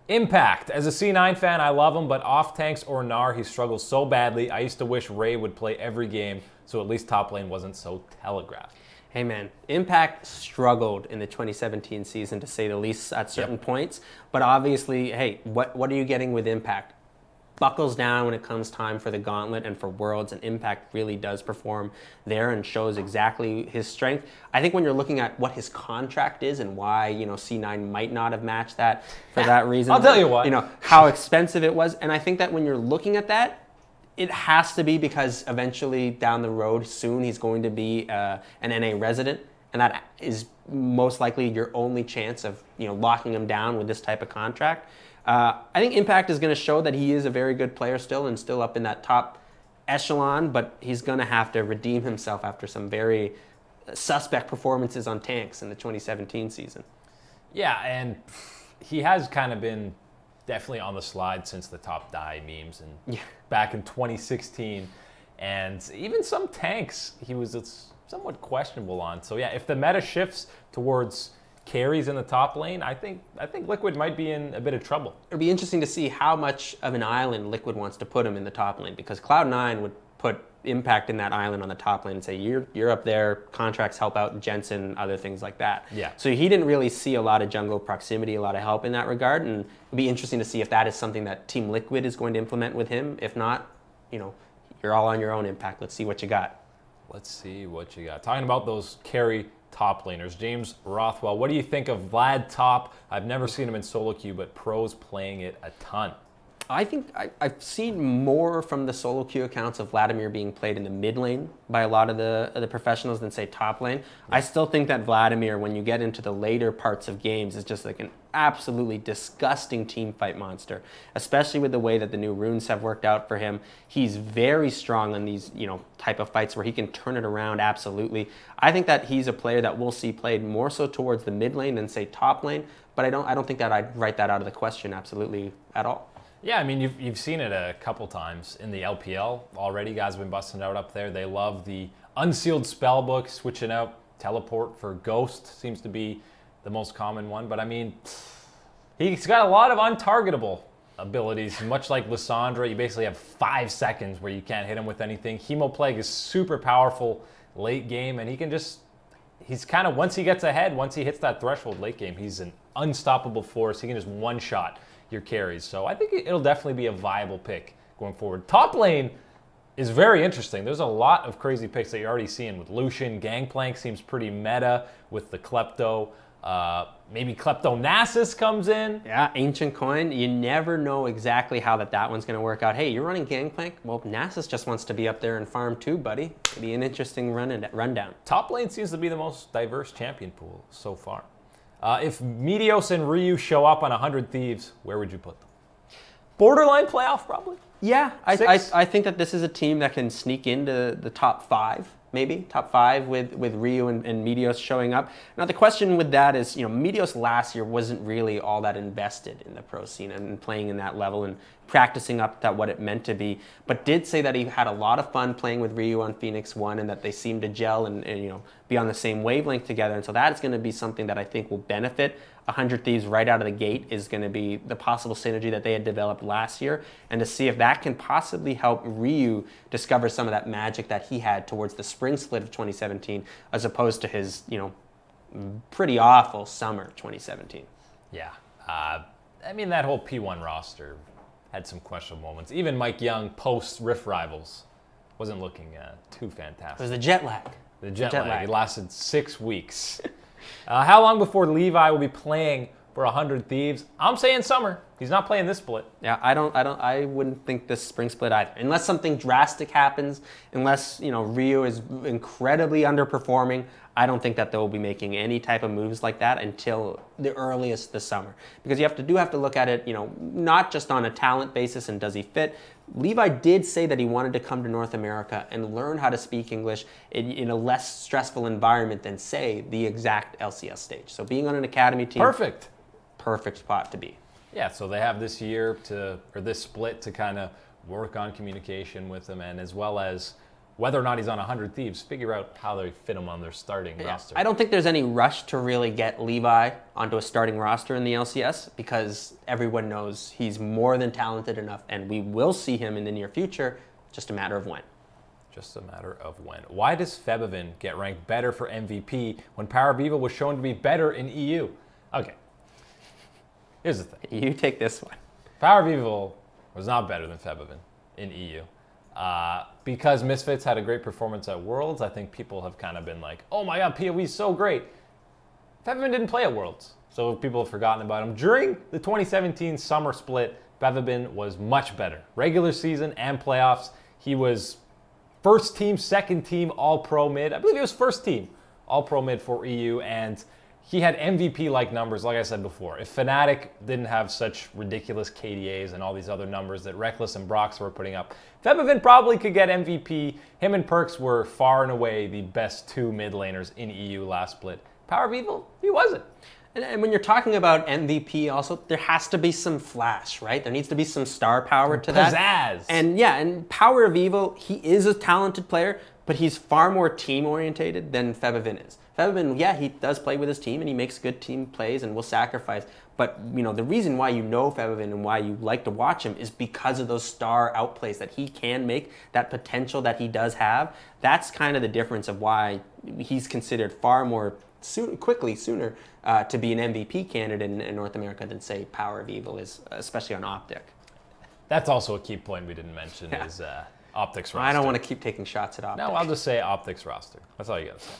Impact. As a C9 fan, I love him, but off tanks or Gnar, he struggles so badly. I used to wish Ray would play every game, so at least top lane wasn't so telegraphed. Hey man, Impact struggled in the 2017 season, to say the least, at certain points. But obviously, hey, what are you getting with Impact? Buckles down when it comes time for the Gauntlet and for Worlds, and Impact really does perform there and shows exactly his strength. I think when you're looking at what his contract is and why C9 might not have matched that for that reason. I'll tell you what. How expensive it was, and I think that when you're looking at that, it has to be because eventually down the road, soon he's going to be an NA resident, and that is most likely your only chance of locking him down with this type of contract. I think Impact is going to show that he is a very good player still, and still up in that top echelon, but he's going to have to redeem himself after some very suspect performances on tanks in the 2017 season. Yeah, and he has kind of been definitely on the slide since the top die memes and back in 2016. And even some tanks he was somewhat questionable on. So yeah, if the meta shifts towards carries in the top lane, I think Liquid might be in a bit of trouble. It'll be interesting to see how much of an island Liquid wants to put him in the top lane, because Cloud9 would put Impact in that island on the top lane and say, you're up there, contracts help out Jensen, other things like that. Yeah. So he didn't really see a lot of jungle proximity, a lot of help in that regard, and it'll be interesting to see if that is something that Team Liquid is going to implement with him. If not, you're all on your own, Impact. Let's see what you got. Let's see what you got. Talking about those carry top laners, James Rothwell, what do you think of Vlad top? I've never seen him in solo queue, but pros playing it a ton. I think I've seen more from the solo queue accounts of Vladimir being played in the mid lane by a lot of the professionals than, say, top lane. Yeah. I still think that Vladimir, when you get into the later parts of games, is just like an absolutely disgusting team fight monster, especially with the way that the new runes have worked out for him. He's very strong on these, type of fights where he can turn it around absolutely. I think that he's a player that we'll see played more so towards the mid lane than, say, top lane, but I don't think that I'd write that out of the question absolutely at all. Yeah, I mean, you've seen it a couple times in the LPL already. Guys have been busting out up there. They love the unsealed spellbook, switching out teleport for Ghost seems to be the most common one. But I mean, he's got a lot of untargetable abilities, much like Lissandra. You basically have 5 seconds where you can't hit him with anything. Hemoplague is super powerful late game, and he's kind of, once he gets ahead, once he hits that threshold late game, he's an unstoppable force. He can just one-shot your carries. So I think it'll definitely be a viable pick going forward. Top lane is very interesting. There's a lot of crazy picks that you're already seeing with Lucian. Gangplank seems pretty meta with the Klepto. Maybe Kleptonasis comes in. Yeah, Ancient Coin. You never know exactly how that one's going to work out. Hey, you're running Gangplank? Well, Nasus just wants to be up there and farm too, buddy. It'll be an interesting rundown. Top lane seems to be the most diverse champion pool so far. If Meteos and Ryu show up on 100 Thieves, where would you put them? Borderline playoff, probably? Yeah, I think that this is a team that can sneak into the top 5. Maybe top 5 with Ryu and Meteos showing up. Now the question with that is, Meteos last year wasn't really all that invested in the pro scene and playing in that level and practicing up that what it meant to be, but did say that he had a lot of fun playing with Ryu on Phoenix 1 and that they seemed to gel and be on the same wavelength together. And so that's going to be something that I think will benefit 100 Thieves right out of the gate, is going to be the possible synergy that they had developed last year, and to see if that can possibly help Ryu discover some of that magic that he had towards the spring split of 2017 as opposed to his, pretty awful summer 2017. Yeah. That whole P1 roster had some questionable moments. Even Mike Young post Rift Rivals wasn't looking too fantastic. It was the jet lag. The jet lag. It lasted 6 weeks. How long before Levi will be playing for 100 Thieves? I'm saying summer. He's not playing this split. Yeah, I wouldn't think this spring split either. Unless something drastic happens, unless, Ryu is incredibly underperforming, I don't think that they'll be making any type of moves like that until the earliest this summer. Because you do have to look at it, not just on a talent basis and does he fit. Levi did say that he wanted to come to North America and learn how to speak English in a less stressful environment than, say, the exact LCS stage. So being on an academy team, perfect spot to be. Yeah, so they have this year this split to kind of work on communication with him, and as well as whether or not he's on 100 Thieves, figure out how they fit him on their starting roster. I don't think there's any rush to really get Levi onto a starting roster in the LCS because everyone knows he's more than talented enough, and we will see him in the near future, just a matter of when. Just a matter of when. Why does Febvin get ranked better for MVP when Power of Evil was shown to be better in EU? Okay, here's the thing. You take this one. Power of Evil was not better than Febvin in EU. Because Misfits had a great performance at Worlds, I think people have kind of been like, oh my god, PoE's so great. Febvin didn't play at Worlds, so people have forgotten about him. During the 2017 summer split, Febvin was much better. Regular season and playoffs, he was first team, second team, all-pro mid. I believe he was first team, all-pro mid for EU, and he had MVP-like numbers, like I said before. If Fnatic didn't have such ridiculous KDAs and all these other numbers that Reckless and Brox were putting up, Febvin probably could get MVP. Him and Perks were far and away the best 2 mid laners in EU last split. Power of Evil, he wasn't. And when you're talking about MVP also, there has to be some flash, right? There needs to be some star power to that. Pizzazz. And Power of Evil, he is a talented player, but he's far more team-orientated than Febvin is. Febvin, yeah, he does play with his team and he makes good team plays and will sacrifice. But, the reason why you know Febvin and why you like to watch him is because of those star outplays that he can make, that potential that he does have. That's kind of the difference of why he's considered far more sooner to be an MVP candidate in North America than, say, Power of Evil is, especially on Optic. That's also a key point we didn't mention is Optic's roster. I don't want to keep taking shots at Optic. No, I'll just say Optic's roster. That's all you got to say.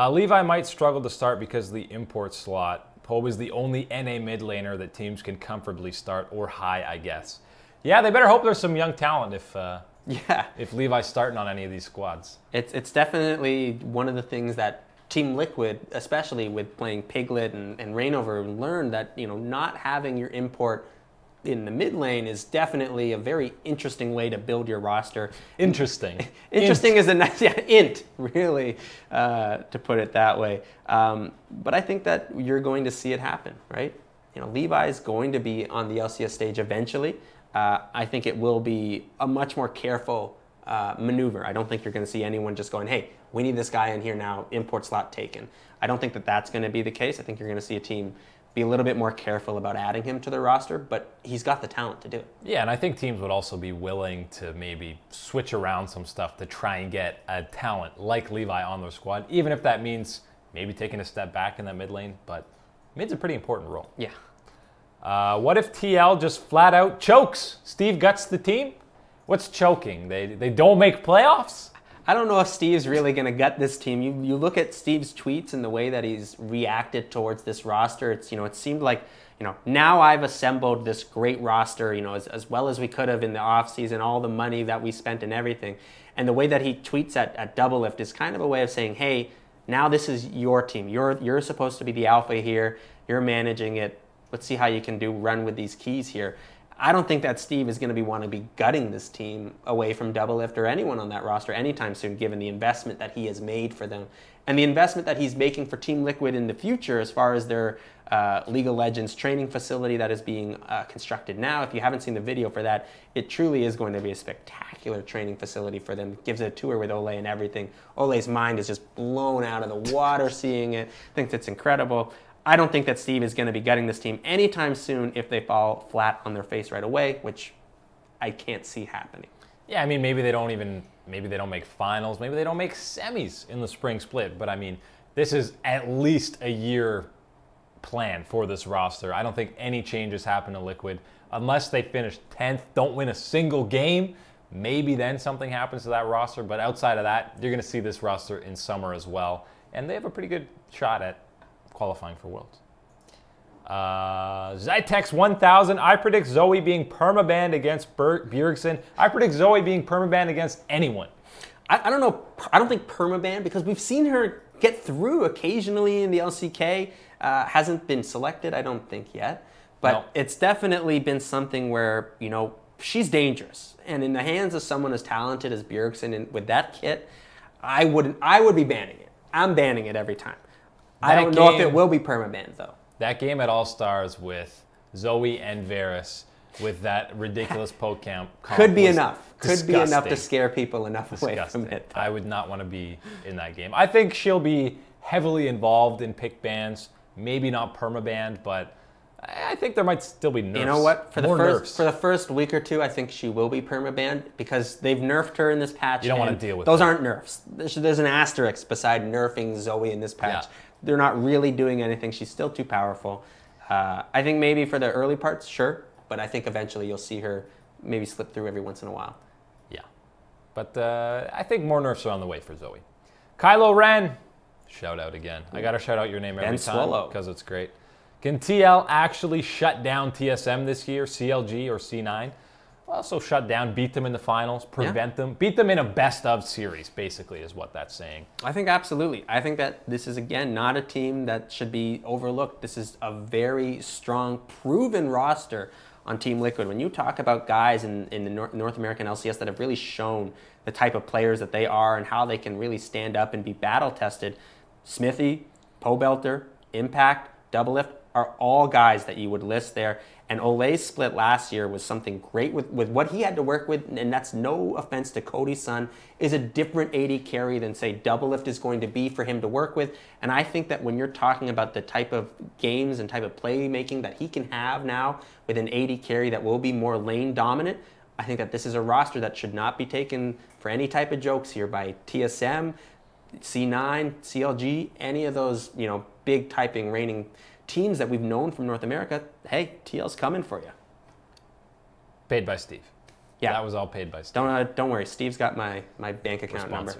Levi might struggle to start because of the import slot. Pobe is the only NA mid laner that teams can comfortably start, or high, I guess. Yeah, they better hope there's some young talent if Levi's starting on any of these squads. It's definitely one of the things that Team Liquid, especially with playing Piglet and Reignover, learned that not having your import in the mid lane is definitely a very interesting way to build your roster. Interesting. Interesting is a nice, int, really, to put it that way. But I think that you're going to see it happen, right? Levi is going to be on the LCS stage eventually. I think it will be a much more careful maneuver. I don't think you're going to see anyone just going, hey, we need this guy in here now, import slot taken. I don't think that that's going to be the case. I think you're going to see a team be a little bit more careful about adding him to their roster, but he's got the talent to do it. Yeah, and I think teams would also be willing to maybe switch around some stuff to try and get a talent like Levi on their squad, even if that means maybe taking a step back in that mid lane, but mid's a pretty important role. Yeah. What if TL just flat out chokes? Steve guts the team? What's choking? They don't make playoffs? I don't know if Steve's really going to gut this team. You look at Steve's tweets and the way that he's reacted towards this roster. It's, it seemed like, now I've assembled this great roster, as well as we could have in the offseason, all the money that we spent and everything. And the way that he tweets at Doublelift is kind of a way of saying, hey, now this is your team. You're supposed to be the alpha here. You're managing it. Let's see how you can run with these keys here. I don't think that Steve is going to want to be gutting this team away from Doublelift or anyone on that roster anytime soon, given the investment that he has made for them. And the investment that he's making for Team Liquid in the future as far as their League of Legends training facility that is being constructed now. If you haven't seen the video for that, it truly is going to be a spectacular training facility for them. Gives it a tour with Ole and everything. Ole's mind is just blown out of the water seeing it. Thinks it's incredible. I don't think that Steve is going to be gutting this team anytime soon if they fall flat on their face right away, which I can't see happening. Yeah, I mean, maybe they don't make finals, maybe they don't make semis in the spring split, but I mean, this is at least a year plan for this roster. I don't think any changes happen to Liquid unless they finish 10th, don't win a single game. Maybe then something happens to that roster, but outside of that, you're going to see this roster in summer as well, and they have a pretty good shot at qualifying for Worlds. Zytex 1000, I predict Zoe being permabanned against Bjergsen. I predict Zoe being permabanned against anyone. I don't know. I don't think permabanned because we've seen her get through occasionally in the LCK. Hasn't been selected, I don't think yet. But no. It's definitely been something where, she's dangerous. And in the hands of someone as talented as Bjergsen and with that kit, I would be banning it. I'm banning it every time. I don't know if it will be permabanned, though. That game at All-Stars with Zoe and Varus with that ridiculous poke camp could be enough. Could be enough to scare people enough away from it. I would not want to be in that game. I think she'll be heavily involved in pick bans. Maybe not permabanned, but I think there might still be nerfs. You know what? For the first week or two, I think she will be permabanned because they've nerfed her in this patch. You don't want to deal with those. Aren't nerfs. There's an asterisk beside nerfing Zoe in this patch. Yeah. They're not really doing anything. She's still too powerful. I think maybe for the early parts, sure, but I think eventually you'll see her maybe slip through every once in a while. Yeah, but I think more nerfs are on the way for Zoe. Kylo Ren, shout out again. I gotta shout out your name every time because it's great. Can TL actually shut down TSM this year, CLG or C9? Also shut down, beat them in the finals, prevent them, beat them in a best-of series, basically, is what that's saying. I think absolutely. I think that this is, again, not a team that should be overlooked. This is a very strong, proven roster on Team Liquid. When you talk about guys in the North American LCS that have really shown the type of players that they are and how they can really stand up and be battle-tested, Smithy, Pobelter, Impact, Doublelift are all guys that you would list there. And Ole's split last year was something great with what he had to work with, and that's no offense to Cody's son, is a different AD carry than, say, Doublelift is going to be for him to work with. And I think that when you're talking about the type of games and type of playmaking that he can have now with an AD carry that will be more lane dominant, I think that this is a roster that should not be taken for any type of jokes here by TSM, C9, CLG, any of those, big typing reigning teams that we've known from North America. Hey, TL's coming for you. Paid by Steve. Yeah, that was all paid by Steve. Don't worry, Steve's got my bank account number.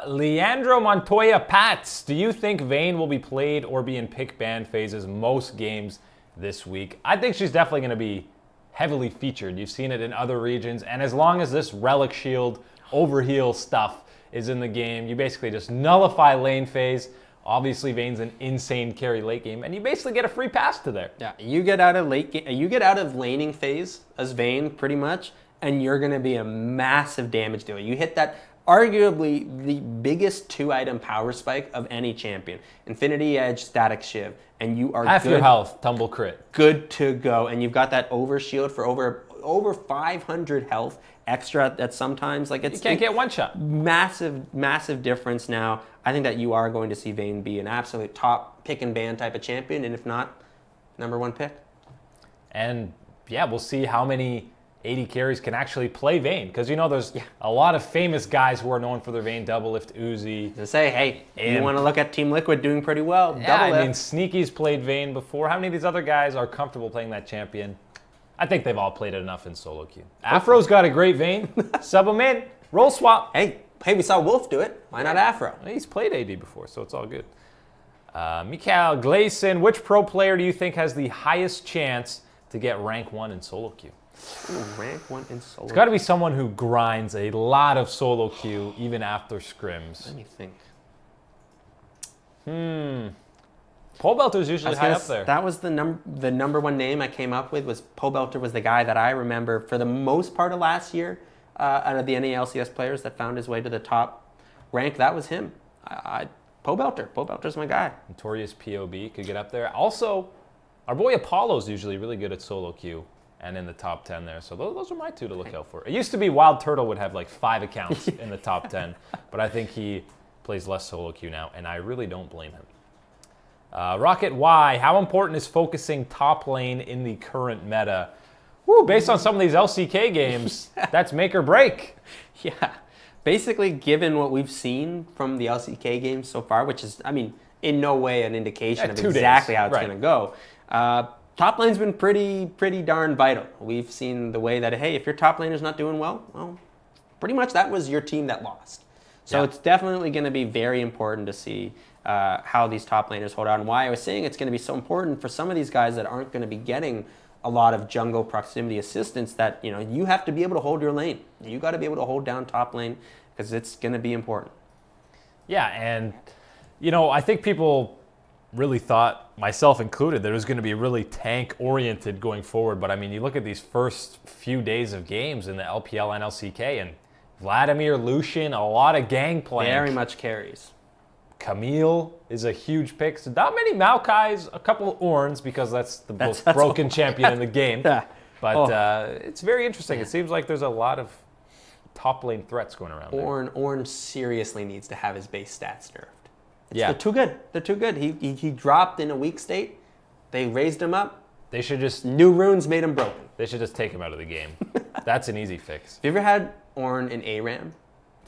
Leandro Montoya Pats, do you think Vayne will be played or be in pick ban phases most games this week? I think she's definitely going to be heavily featured. You've seen it in other regions, and as long as this Relic Shield overheal stuff is in the game, you basically just nullify lane phase. Obviously, Vayne's an insane carry late game, and you basically get a free pass to there. Yeah, you get out of laning phase as Vayne pretty much, and you're going to be a massive damage dealer. You hit that arguably the biggest 2-item power spike of any champion, Infinity Edge, Static Shiv, and you are half your health, tumble crit, good to go, and you've got that overshield for over 500 health extra that sometimes you can't get one shot. Massive difference now. I think that you are going to see Vayne be an absolute top pick and ban type of champion, and if not, #1 pick. And yeah, we'll see how many AD carries can actually play Vayne, because there's a lot of famous guys who are known for their Vayne. Doublelift, Uzi. To say, hey, you want to look at Team Liquid doing pretty well. Yeah, Doublelift. I mean, Sneaky's played Vayne before. How many of these other guys are comfortable playing that champion? I think they've all played it enough in solo queue. Afro's got a great Vayne. Sub him in. Roll swap. Hey, Hey, we saw Wolf do it. Why not Afro? He's played AD before, so it's all good. Mikael Gleason, which pro player do you think has the highest chance to get rank 1 in solo queue? Ooh, rank 1 in solo. It's got to be someone who grinds a lot of solo queue even after scrims. Let me think. Pole Belter's usually high up there. That was the number one name I came up with. Was Pole Belter was the guy that I remember for the most part of last year out of the NA LCS players that found his way to the top rank. That was him. Pole Belter. Pole Belter's my guy. Notorious POB could get up there. Also, our boy Apollo's usually really good at solo queue and in the top 10 there. So those are my two to look out for. It used to be Wild Turtle would have like 5 accounts in the top 10, but I think he plays less solo queue now, and I really don't blame him. Rocket Y, how important is focusing top lane in the current meta? Woo, based on some of these LCK games, that's make or break. Yeah. Basically, given what we've seen from the LCK games so far, which is, I mean, in no way an indication of exactly how it's going to go, top lane's been pretty darn vital. We've seen the way that, hey, if your top laner's not doing well, pretty much that was your team that lost. So it's definitely going to be very important to see how these top laners hold on. Why I was saying it's going to be so important for some of these guys that aren't going to be getting a lot of jungle proximity assistance, that you have to be able to hold your lane. You got to be able to hold down top lane because it's going to be important. Yeah, and I think people really thought, myself included, that it was going to be really tank-oriented going forward. But I mean, you look at these first few days of games in the LPL and LCK, and Vladimir, Lucian, a lot of gangplank. Very much carries. Camille is a huge pick. So not many Maokais, a couple of Orns, because that's the most broken champion in the game. Yeah. But it's very interesting. It seems like there's a lot of top lane threats going around there. Orn seriously needs to have his base stats nerfed. They're too good. They're too good. He dropped in a weak state. They raised him up. They should just... New runes made him broken. They should just take him out of the game. That's an easy fix. Have you ever had Orn in ARAM?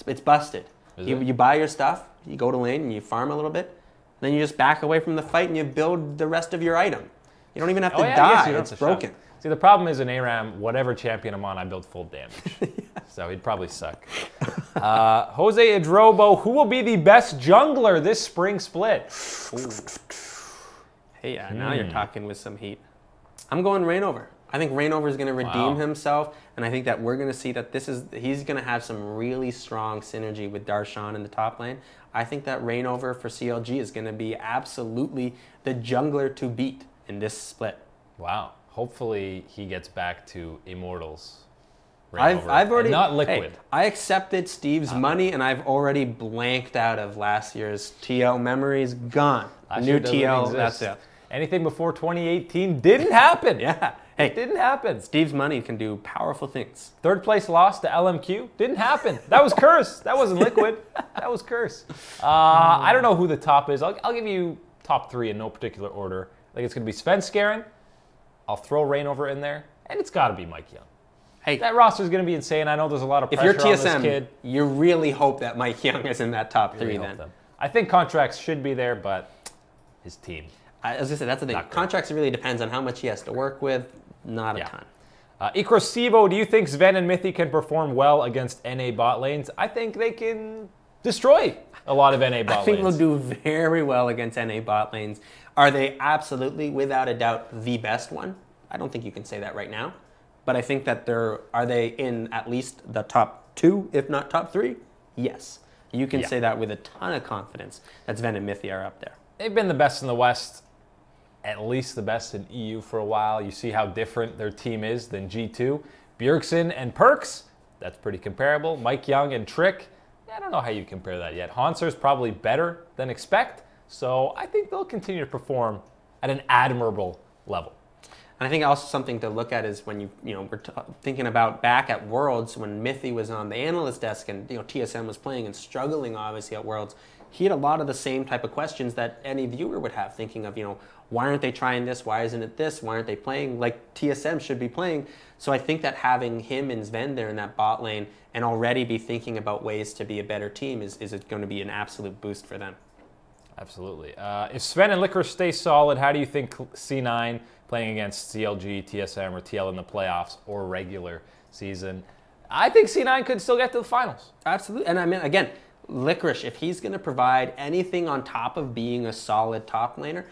It's busted. You buy your stuff, you go to lane, and you farm a little bit. Then you just back away from the fight, and you build the rest of your item. You don't even have to die. It's broken. See, the problem is in ARAM, whatever champion I'm on, I build full damage. So he'd probably suck. Jose Idrobo, who will be the best jungler this spring split? Hey, now you're talking with some heat. I'm going Reignover. I think Reignover is going to redeem himself, and I think that we're going to see that he's going to have some really strong synergy with Darshan in the top lane. I think that Reignover for CLG is going to be absolutely the jungler to beat in this split. Wow. Hopefully he gets back to Immortals. I've already not Liquid. Hey, I accepted Steve's money, and I've already blanked out of last year's TL memories. Gone. New TL. That's it. Anything before 2018 didn't happen. Hey, it didn't happen. Steve's money can do powerful things. Third place loss to LMQ didn't happen. That was Curse. That wasn't Liquid. That was Curse. I don't know who the top is. I'll give you top 3 in no particular order. I think it's going to be Svenskeren. I'll throw Reignover in there, and it's got to be Mike Young. Hey, that roster is going to be insane. I know there's a lot of pressure on this kid. If you're TSM, you really hope that Mike Young is in that top 3 then. I think contracts should be there, but his team. As I said, that's the thing. Contracts really depends on how much he has to work with. Not a ton. Ikrosivo, do you think Sven and Mithy can perform well against NA bot lanes? I think they can destroy a lot of NA bot lanes. I think they'll do very well against NA bot lanes. Are they absolutely, without a doubt, the best one? I don't think you can say that right now. But I think that are they in at least the top 2, if not top 3? Yes. You can say that with a ton of confidence that Sven and Mithy are up there. They've been the best in the West, at least the best in EU for a while. You see how different their team is than G2. Bjergsen and Perks, that's pretty comparable. Mike Young and Trick, I don't know how you compare that yet. Hanser's probably better than Expect, so I think they'll continue to perform at an admirable level. And I think also something to look at is when we're thinking about back at Worlds when Mithy was on the analyst desk and TSM was playing and struggling obviously at Worlds. He had a lot of the same type of questions that any viewer would have, thinking of why aren't they trying this? Why isn't it this? Why aren't they playing like TSM should be playing? So I think that having him and Sven there in that bot lane and already be thinking about ways to be a better team is going to be an absolute boost for them. Absolutely. If Sven and Liquor stay solid, how do you think C9 playing against CLG, TSM, or TL in the playoffs or regular season? I think C9 could still get to the finals. Absolutely. And I mean, again, Licorice, if he's going to provide anything on top of being a solid top laner,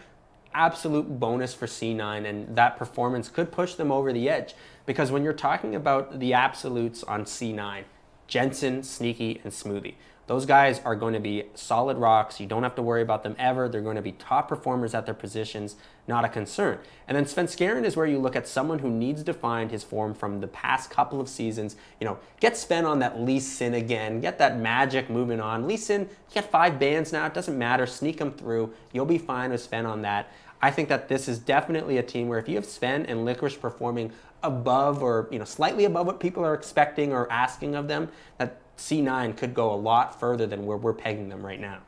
absolute bonus for C9, and that performance could push them over the edge. Because when you're talking about the absolutes on C9, Jensen, Sneaky, and Smoothie, those guys are going to be solid rocks. You don't have to worry about them ever. They're going to be top performers at their positions, not a concern. And then Svenskeren is where you look at someone who needs to find his form from the past couple of seasons. You know, get Sven on that Lee Sin again. Get that magic moving on. Lee Sin, you got 5 bans now. It doesn't matter. Sneak him through. You'll be fine with Sven on that. I think that this is definitely a team where if you have Sven and Licorice performing above or slightly above what people are expecting or asking of them, that C9 could go a lot further than where we're pegging them right now.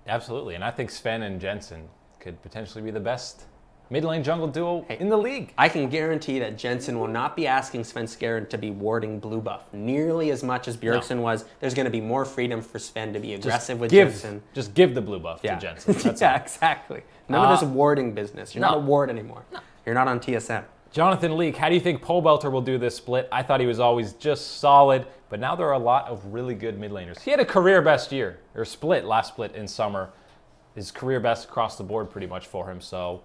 Absolutely, and I think Sven and Jensen could potentially be the best mid lane jungle duo in the league. I can guarantee that Jensen will not be asking Svenskeren to be warding blue buff nearly as much as Bjergsen was. There's going to be more freedom for Sven to be aggressive with Jensen. Just give the blue buff to Jensen. That's yeah, exactly. None of this warding business. You're not a ward anymore. No. You're not on TSM. Jonathan Leake, how do you think Pobelter will do this split? I thought he was always just solid, but now there are a lot of really good mid laners. He had a career best year, or last split in summer. His career best across the board pretty much for him, so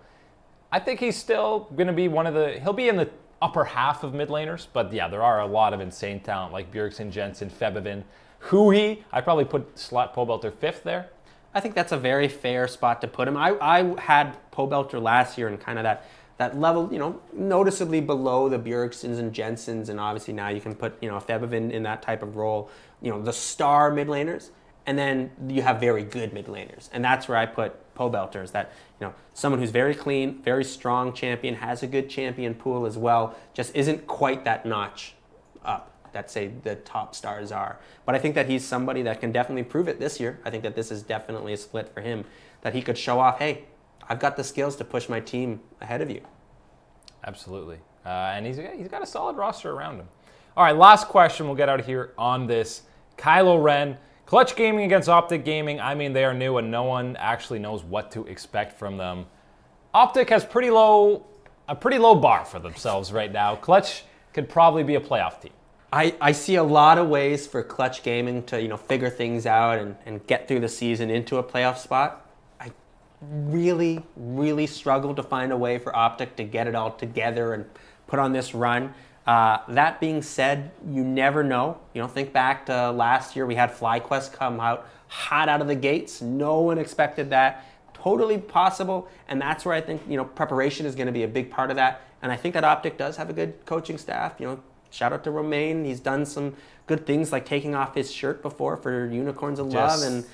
I think he's still going to be he'll be in the upper half of mid laners, but yeah, there are a lot of insane talent like Bjergsen, Jensen, Febivin, Hui. I'd probably slot Pobelter 5th there. I think that's a very fair spot to put him. I had Pobelter last year in kind of that level, noticeably below the Bjergsens and Jensens, and obviously now you can put, Febivin in that type of role, the star mid laners, and then you have very good mid laners, and that's where I put Pobelter, is that, someone who's very clean, very strong champion, has a good champion pool as well, just isn't quite that notch up that, say, the top stars are. But I think that he's somebody that can definitely prove it this year. I think that this is definitely a split for him, that he could show off, hey, I've got the skills to push my team ahead of you. Absolutely. And he's got a solid roster around him. All right, last question. We'll get out of here on this. Kylo Ren, Clutch Gaming against Optic Gaming. I mean, they are new and no one actually knows what to expect from them. Optic has a pretty low bar for themselves right now. Clutch could probably be a playoff team. I see a lot of ways for Clutch Gaming to figure things out and get through the season into a playoff spot. Really, really struggle to find a way for Optic to get it all together and put on this run. That being said, you never know. Think back to last year, we had FlyQuest come out hot out of the gates. No one expected that. Totally possible, and that's where I think preparation is going to be a big part of that. And I think that Optic does have a good coaching staff. Shout out to Romain. He's done some good things like taking off his shirt before for Unicorns of Love and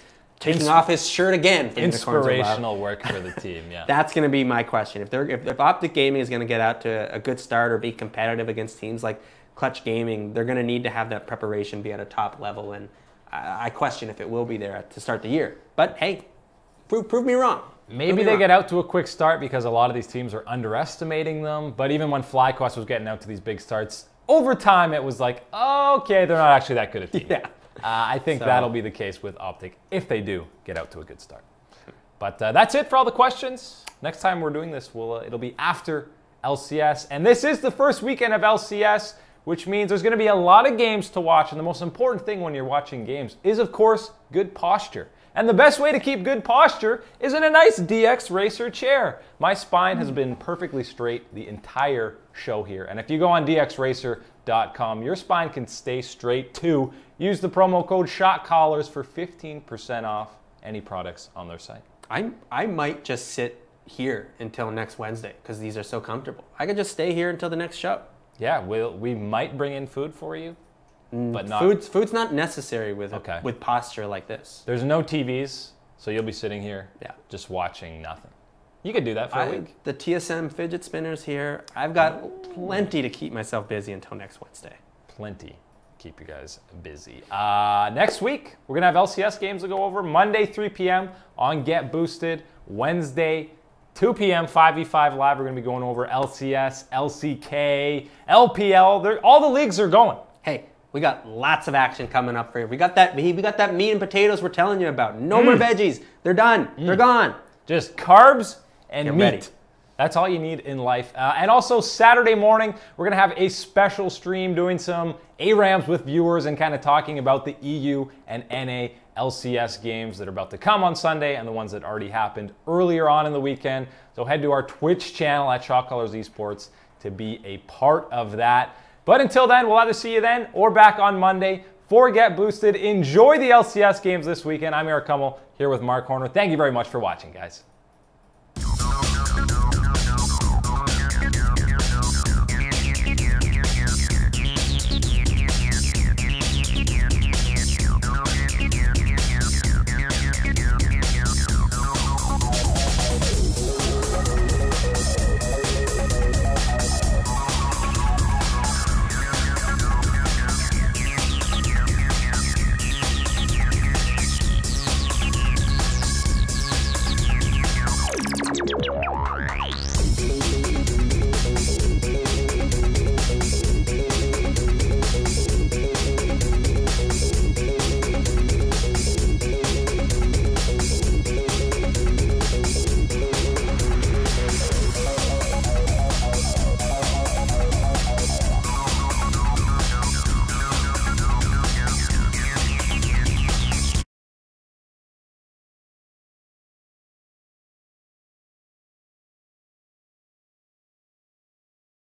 taking off his shirt again for inspirational work for the team. Yeah, that's going to be my question. If Optic Gaming is going to get out to a good start or be competitive against teams like Clutch Gaming, they're going to need to have that preparation be at a top level, and I question if it will be there to start the year. But hey, prove me wrong. Maybe they get out to a quick start because a lot of these teams are underestimating them. But even when FlyQuest was getting out to these big starts, over time it was like, okay, they're not actually that good a team. Yeah. I think that'll be the case with Optic if they do get out to a good start. But that's it for all the questions. Next time we're doing this, it'll be after LCS. And this is the first weekend of LCS, which means there's going to be a lot of games to watch. And the most important thing when you're watching games is, of course, good posture. And the best way to keep good posture is in a nice DX Racer chair. My spine has been perfectly straight the entire show here. And if you go on dxracer.com, your spine can stay straight too. Use the promo code SHOTCALLERS for 15% off any products on their site. I might just sit here until next Wednesday because these are so comfortable. I could just stay here until the next show. Yeah, we might bring in food for you. But not food's not necessary with posture like this. There's no TVs, so you'll be sitting here just watching nothing. You could do that for a week. The TSM fidget spinners here. I've got plenty to keep myself busy until next Wednesday. Plenty. Keep you guys busy. Next week, we're going to have LCS games to go over. Monday, 3 p.m. on Get Boosted. Wednesday, 2 p.m. 5v5 live. We're going to be going over LCS, LCK, LPL. All the leagues are going. Hey, we got lots of action coming up for you. We got that meat and potatoes we're telling you about. No more veggies. They're done. They're gone. Just carbs and meat. Ready. That's all you need in life. And also Saturday morning, we're going to have a special stream doing some ARAMs with viewers and kind of talking about the EU and NA LCS games that are about to come on Sunday and the ones that already happened earlier on in the weekend. So head to our Twitch channel at Shot Callers Esports to be a part of that. But until then, we'll either see you then or back on Monday for Get Boosted. Enjoy the LCS games this weekend. I'm Eric Kummel here with Mark Horner. Thank you very much for watching, guys.